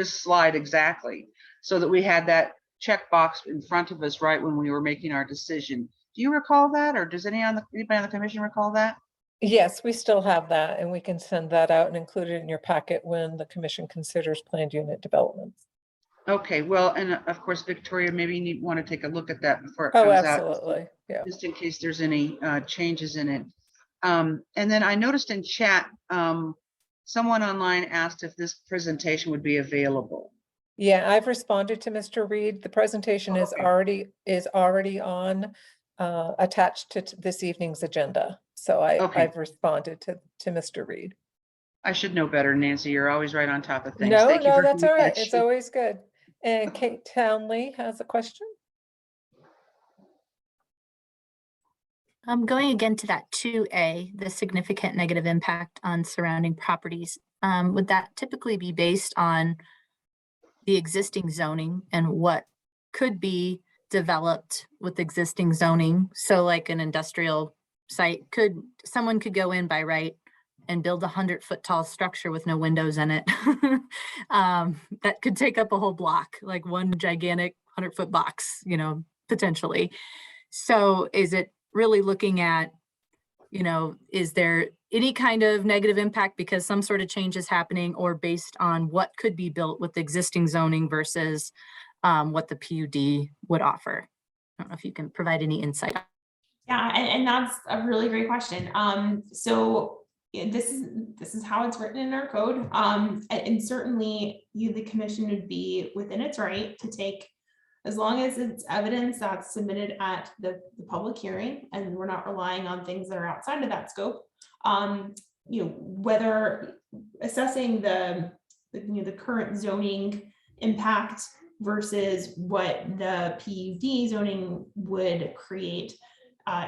slide exactly, so that we had that checkbox in front of us right when we were making our decision. Do you recall that, or does anybody on the commission recall that? Yes, we still have that, and we can send that out and include it in your packet when the commission considers planned unit developments. Okay, well, and of course, Victoria, maybe you want to take a look at that before it Oh, comes out. absolutely. Yeah. Just in case there's any changes in it. And then I noticed in chat, someone online asked if this presentation would be available. Yeah, I've responded to Mr. Reed. The presentation is already on, attached to this evening's agenda. So I've responded to Mr. Reed. I should know better, Nancy. You're always right on top of things. No, Thank you no, very that's all right. much. It's always good. And Kate Townley has a question. I'm going again to that 2A, the significant negative impact on surrounding properties. Would that typically be based on the existing zoning and what could be developed with existing zoning? So like an industrial site, someone could go in by right and build a 100-foot tall structure with no windows in it. That could take up a whole block, like one gigantic 100-foot box, potentially. So is it really looking at, is there any kind of negative impact because some sort of change is happening, or based on what could be built with existing zoning versus what the PUD would offer? I don't know if you can provide any insight. Yeah, and that's a really great question. So this is how it's written in our code. And certainly the commission would be within its right to take, as long as it's evidence that's submitted at the public hearing, and we're not relying on things that are outside of that scope, whether assessing the current zoning impact versus what the PUD zoning would create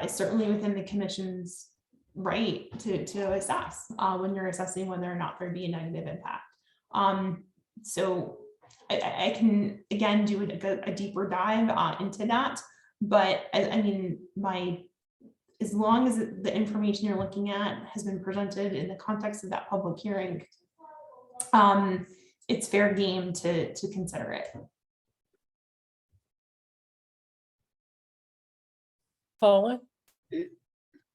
is certainly within the commission's right to assess when you're assessing whether or not there'd be a negative impact. So I can again do a deeper dive into that, but I mean, as long as the information you're looking at has been presented in the context of that public hearing, it's fair game to consider it. Paula?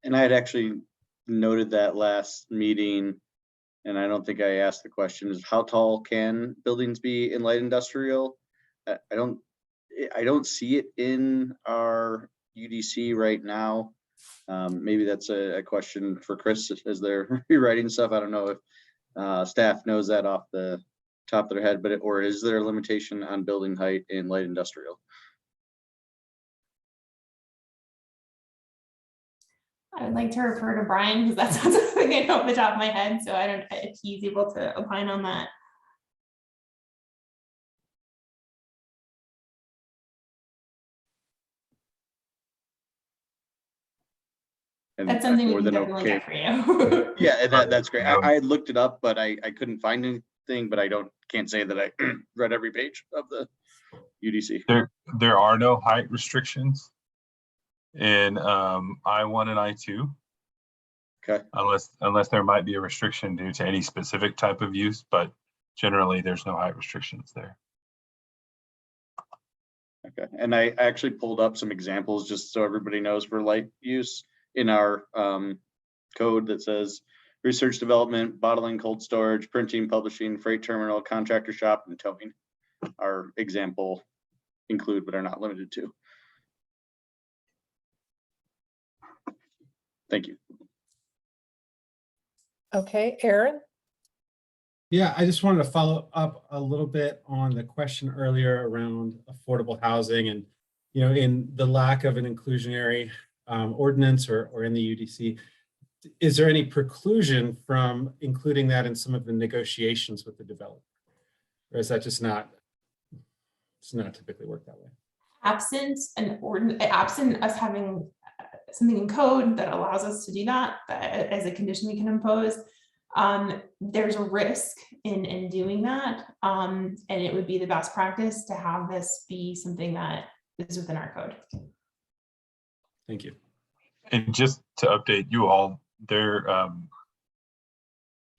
And I had actually noted that last meeting, and I don't think I asked the question, is how tall can buildings be in light industrial? I don't see it in our UDC right now. Maybe that's a question for Chris as they're rewriting stuff. I don't know if staff knows that off the top of their head, but or is there a limitation on building height in light industrial? I would like to refer to Brian because that's not something I know off the top of my head. So I don't, if he's able to opine on that. And That's something we more can than definitely okay. get for you. Yeah, that's great. I had looked it up, but I couldn't find anything, but I can't say that I read every page of the UDC. There are no height restrictions in I-1 and I-2. Okay. Unless there might be a restriction due to any specific type of use, but generally there's no height restrictions there. Okay, and I actually pulled up some examples just so everybody knows for light use in our code that says research development, bottling, cold storage, printing, publishing, freight terminal, contractor shop, and towing are example include but are not limited to. Thank you. Okay, Aaron? Yeah, I just wanted to follow up a little bit on the question earlier around affordable housing and, you know, in the lack of an inclusionary ordinance or in the UDC. Is there any preclusion from including that in some of the negotiations with the developer? Or is that just not, it's not typically work that way? Absent us having something in code that allows us to do that as a condition we can impose, there's a risk in doing that. And it would be the best practice to have this be something that is within our code. Thank you. And just to update you all, there,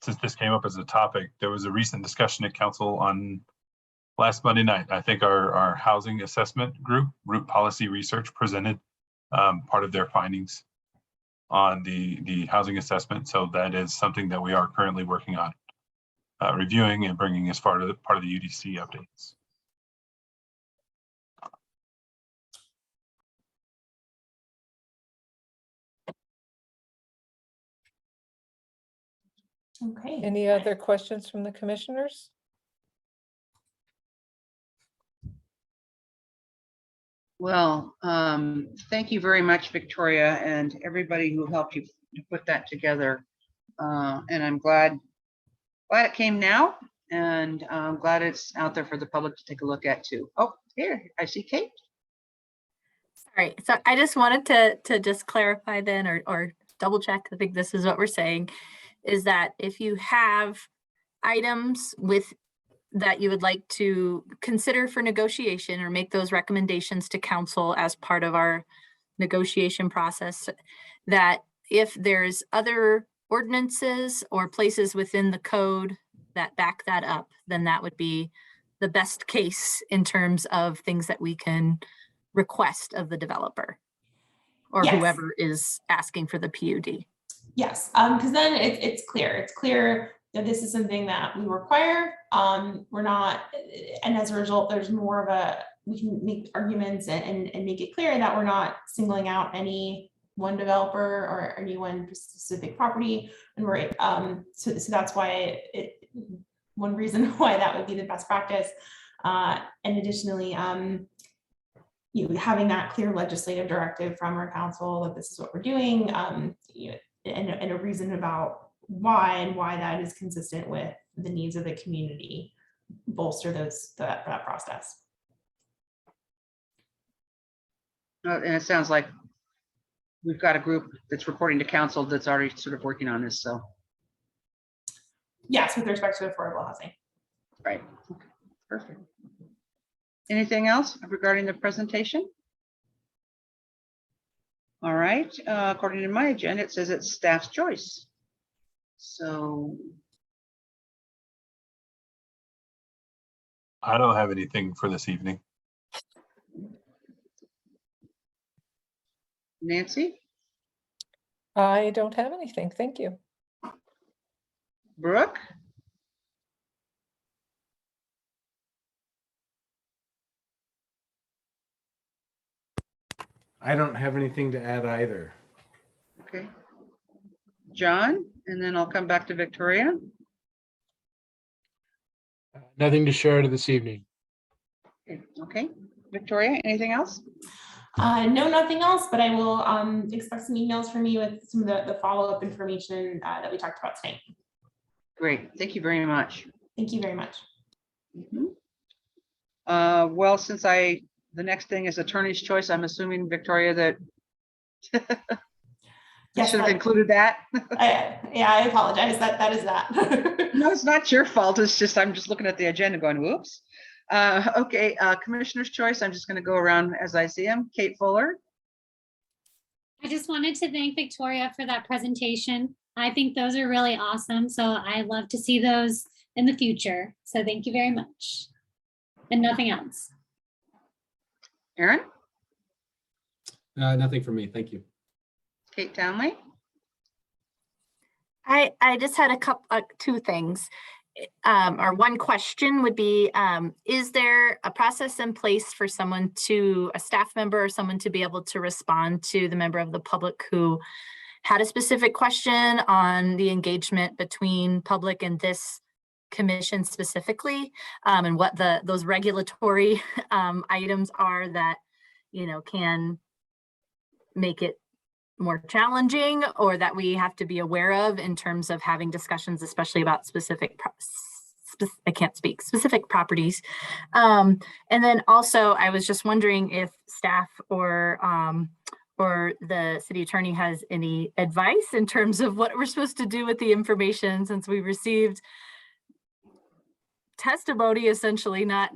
since this came up as a topic, there was a recent discussion at council on last Monday night. I think our housing assessment group, Root Policy Research, presented part of their findings on the housing assessment. So that is something that we are currently working on, reviewing and bringing as part of the UDC updates. Okay. Any other questions from the commissioners? Well, thank you very much, Victoria, and everybody who helped you to put that together. And I'm glad it came now, and I'm glad it's out there for the public to take a look at too. Oh, here, I see Kate. Sorry, so I just wanted to just clarify then or double check. I think this is what we're saying, is that if you have items that you would like to consider for negotiation or make those recommendations to council as part of our negotiation process, that if there's other ordinances or places within the code that back that up, then that would be the best case in terms of things that we can request of the developer or Yes. whoever is asking for the PUD. Yes, because then it's clear. It's clear that this is something that we require. We're not, and as a result, there's more of we can make arguments and make it clear that we're not singling out any one developer or any one specific property. And we're, so that's why one reason why that would be the best practice. And additionally, having that clear legislative directive from our council that this is what we're doing, and a reason about why that is consistent with the needs of the community, bolster that process. And it sounds like we've got a group that's reporting to council that's already sort of working on this, so. Yes, with respect to affordable housing. Right, okay, perfect. Anything else regarding the presentation? All right, according to my agenda, it says it's staff's choice. So, I don't have anything for this evening. Nancy, I don't have anything. Thank you. Brooke, I don't have anything to add either. okay. John, and then I'll come back to Victoria. Nothing to share this evening. Okay, Victoria, anything else? No, nothing else, but I will expect some emails from you with some of the follow-up information that we talked about tonight. Great, thank you very much. Thank you very much. Well, since the next thing is attorney's choice, I'm assuming, Victoria, that I should have included that. Yeah, I apologize. That is that. No, it's not your fault. It's just, I'm just looking at the agenda going, whoops. Okay, commissioner's choice. I'm just going to go around as I see him. Kate Fuller. I just wanted to thank Victoria for that presentation. I think those are really awesome. So I love to see those in the future. So thank you very much. And nothing else. Aaron. Nothing for me. Thank you. Kate Townley. I just had two things. Or one question would be, is there a process in place for a staff member or someone to be able to respond to the member of the public who had a specific question on the engagement between public and this commission specifically, and what those regulatory items are that, can make it more challenging, or that we have to be aware of in terms of having discussions, especially about specific properties. And then also, I was just wondering if staff or the city attorney has any advice in terms of what we're supposed to do with the information, since we received testimony, essentially not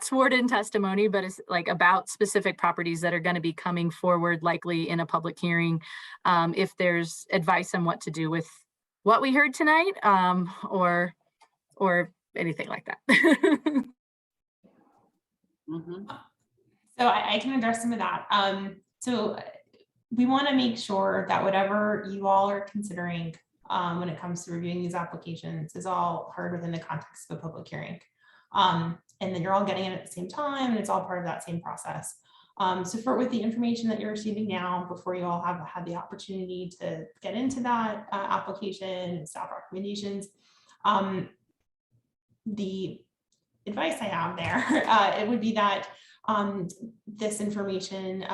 sworn in testimony, but it's like about specific properties that are going to be coming forward likely in a public hearing. If there's advice on what to do with what we heard tonight, or anything like that. So I can address some of that. So we want to make sure that whatever you all are considering when it comes to reviewing these applications is all heard within the context of a public hearing. And then you're all getting it at the same time, and it's all part of that same process. So with the information that you're receiving now, before you all have had the opportunity to get into that application and staff recommendations, the advice I have there, it would be that this information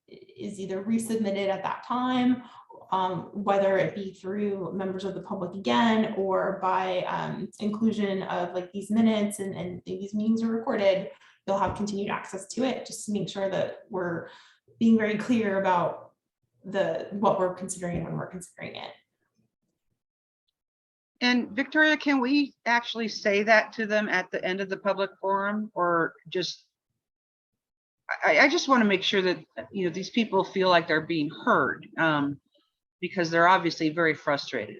is either resubmitted at that time, whether it be through members of the public again, or by inclusion of like these minutes and these meetings are recorded, you'll have continued access to it, just to make sure that we're being very clear about what we're considering when we're considering it. And Victoria, can we actually say that to them at the end of the public forum, or just, I just want to make sure that, these people feel like they're being heard, because they're obviously very frustrated.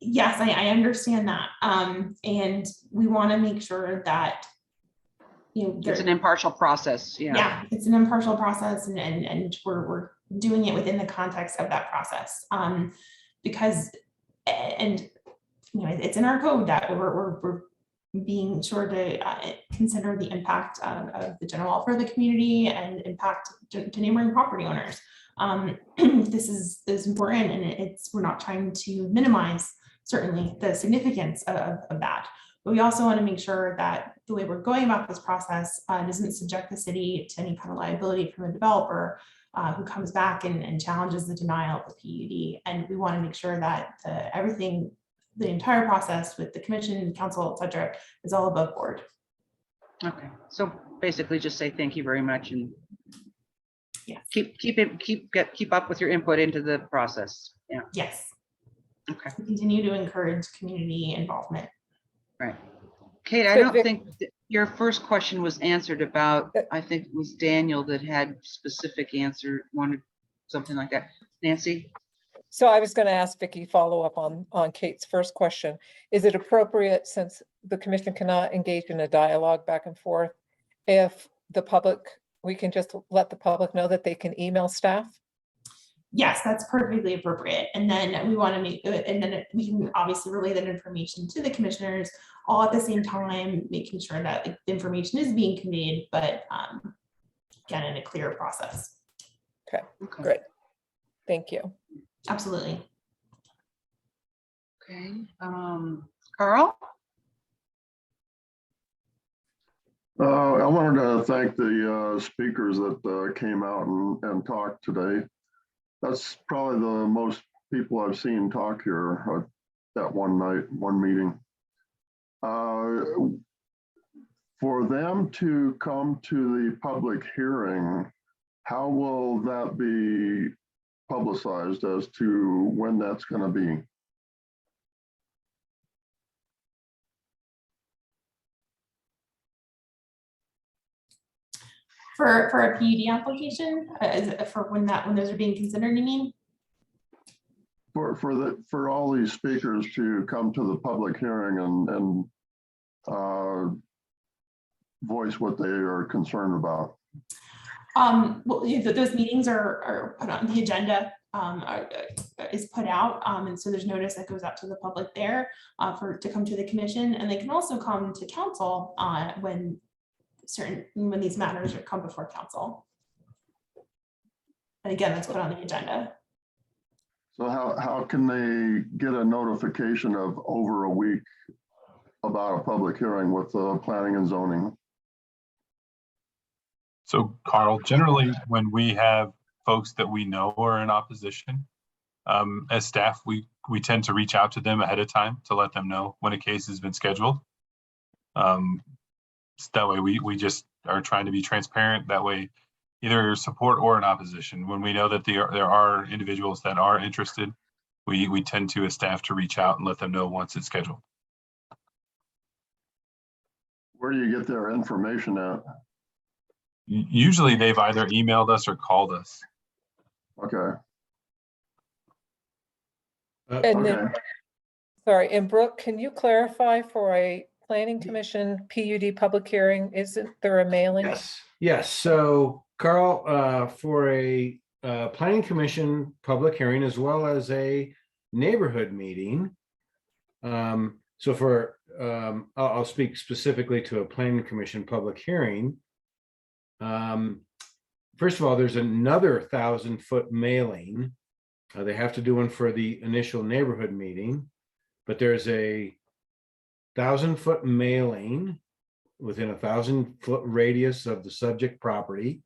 Yes, I understand that. And we want to make sure that, it's an impartial process. Yeah, it's an impartial process, and we're doing it within the context of that process. Because, it's in our code that we're being sure to consider the impact of the general welfare of the community and impact to neighboring property owners. This is important, and we're not trying to minimize certainly the significance of that. But we also want to make sure that the way we're going about this process doesn't subject the city to any kind of liability from a developer who comes back and challenges the denial of the PUD. And we want to make sure that the entire process with the commission, council, et cetera, is all above board. Okay, so basically just say thank you very much. And Yes. Keep up with your input into the process. Yeah, Yes. okay, We continue to encourage community involvement. right. Kate, I So don't Vic- think your first question was answered about, I think it was Daniel that had specific answer, wanted something like that. Nancy? So I was going to ask Vicky follow up on Kate's first question. Is it appropriate, since the commission cannot engage in a dialogue back and forth, if the public, we can just let the public know that they can email staff? Yes, that's perfectly appropriate. And then we want to make it, and then we can obviously relay that information to the commissioners all at the same time, making sure that the information is being conveyed, but again, in a clear process. Okay, great. Thank you. Absolutely. Okay, Carl? I wanted to thank the speakers that came out and talked today. That's probably the most people I've seen talk here that one night, one meeting. For them to come to the public hearing, how will that be publicized as to when that's going to be? For a PUD application, is it for when those are being considered, you mean? For all these speakers to come to the public hearing and voice what they are concerned about. Well, those meetings are put on the agenda, is put out, and so there's notice that goes out to the public there to come to the commission, and they can also come to council when these matters are come before council. And again, that's put on the agenda. So how can they get a notification of over a week about a public hearing with planning and zoning? So Carl, generally when we have folks that we know are in opposition, as staff, we tend to reach out to them ahead of time to let them know when a case has been scheduled. So that way we just are trying to be transparent. That way, either support or in opposition. When we know that there are individuals that are interested, we tend to, as staff, to reach out and let them know once it's scheduled. Where do you get their information at? Usually they've either emailed us or called us. Okay. And then, sorry, and Brooke, can you clarify for a planning commission PUD public hearing, isn't there a mailing? Yes. So Carl, for a planning commission public hearing as well as a neighborhood meeting. So for I'll speak specifically to a planning commission public hearing. First of all, there's another 1,000-foot mailing. They have to do one for the initial neighborhood meeting, but there's a 1,000-foot mailing within a 1,000-foot radius of the subject property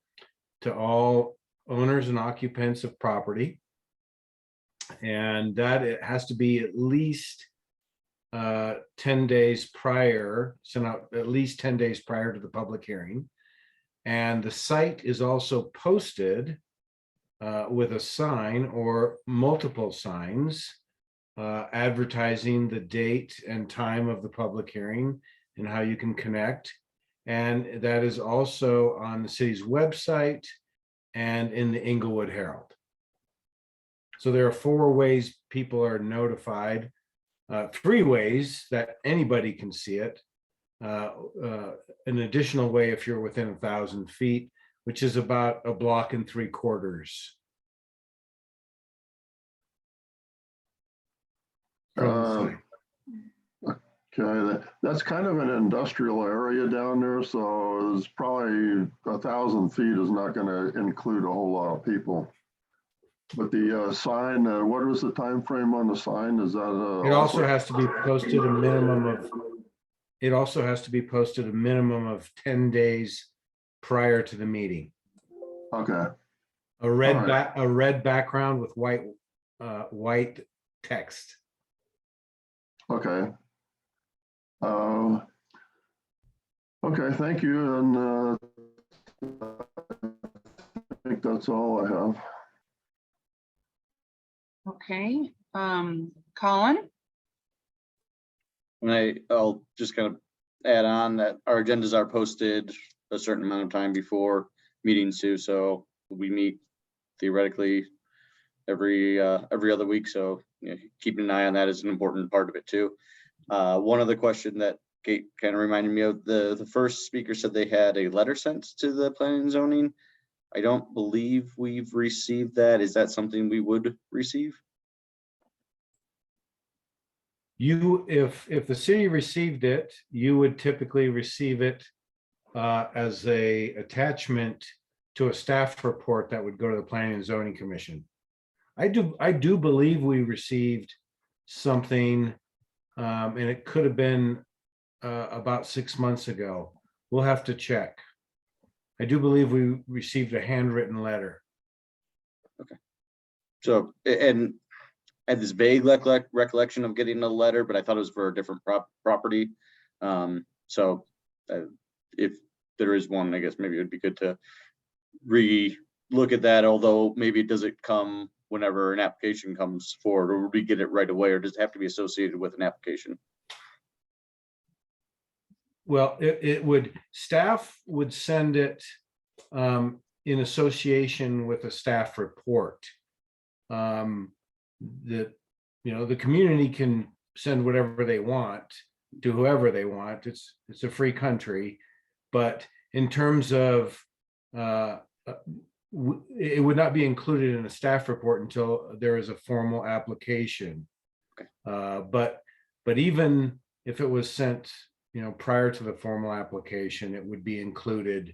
to all owners and occupants of property. And that it has to be at least 10 days prior, sent out at least 10 days prior to the public hearing. And the site is also posted with a sign or multiple signs advertising the date and time of the public hearing and how you can connect. And that is also on the city's website and in the Inglewood Herald. So there are 4 ways people are notified, 3 ways that anybody can see it. An additional way if you're within 1,000 feet, which is about 1.75 blocks. Okay, that's kind of an industrial area down there, so it's probably 1,000 feet is not going to include a whole lot of people. But the sign, what was the time frame on the sign? Is that It also has to be posted a minimum of. It also has to be posted a minimum of 10 days prior to the meeting. Okay. A red background with white text. Okay. Okay, thank you. And think that's all I have. Okay, Colin? And I'll just kind of add on that our agendas are posted a certain amount of time before meetings too, so we meet theoretically every other week, so you know, keeping an eye on that is an important part of it too. One other question that Kate kind of reminded me of, the first speaker said they had a letter sent to the planning and zoning. I don't believe we've received that. Is that something we would receive? If the city received it, you would typically receive it as a attachment to a staff report that would go to the Planning and Zoning Commission. I do believe we received something, and it could have been about 6 months ago. We'll have to check. I do believe we received a handwritten letter. Okay. So, and I had this vague recollection of getting a letter, but I thought it was for a different property. So if there is one, I guess maybe it would be good to re-look at that, although maybe it doesn't come whenever an application comes forward, or would we get it right away, or does it have to be associated with an application? Well, staff would send it in association with a staff report. The community can send whatever they want to whoever they want. It's a free country, but in terms of it would not be included in a staff report until there is a formal application. Okay. But even if it was sent, prior to the formal application, it would be included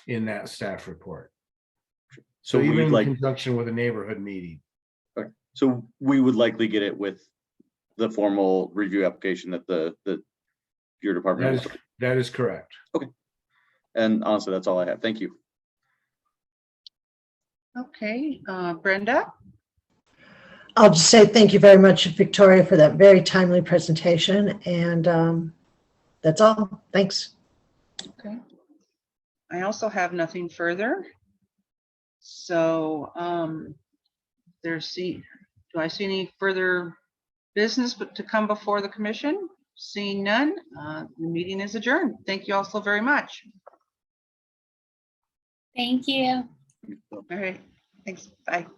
in that staff report. So even in conjunction with a neighborhood meeting. Okay. So we would likely get it with the formal review application that your department. That is correct. Okay. And honestly, that's all I have. Thank you. Okay, Brenda? I'll just say thank you very much, Victoria, for that very timely presentation. And that's all. Thanks. Okay. I also have nothing further. So do I see any further business to come before the commission? Seeing none, the meeting is adjourned. Thank you all so very much. Thank you. All right. Thanks. Bye.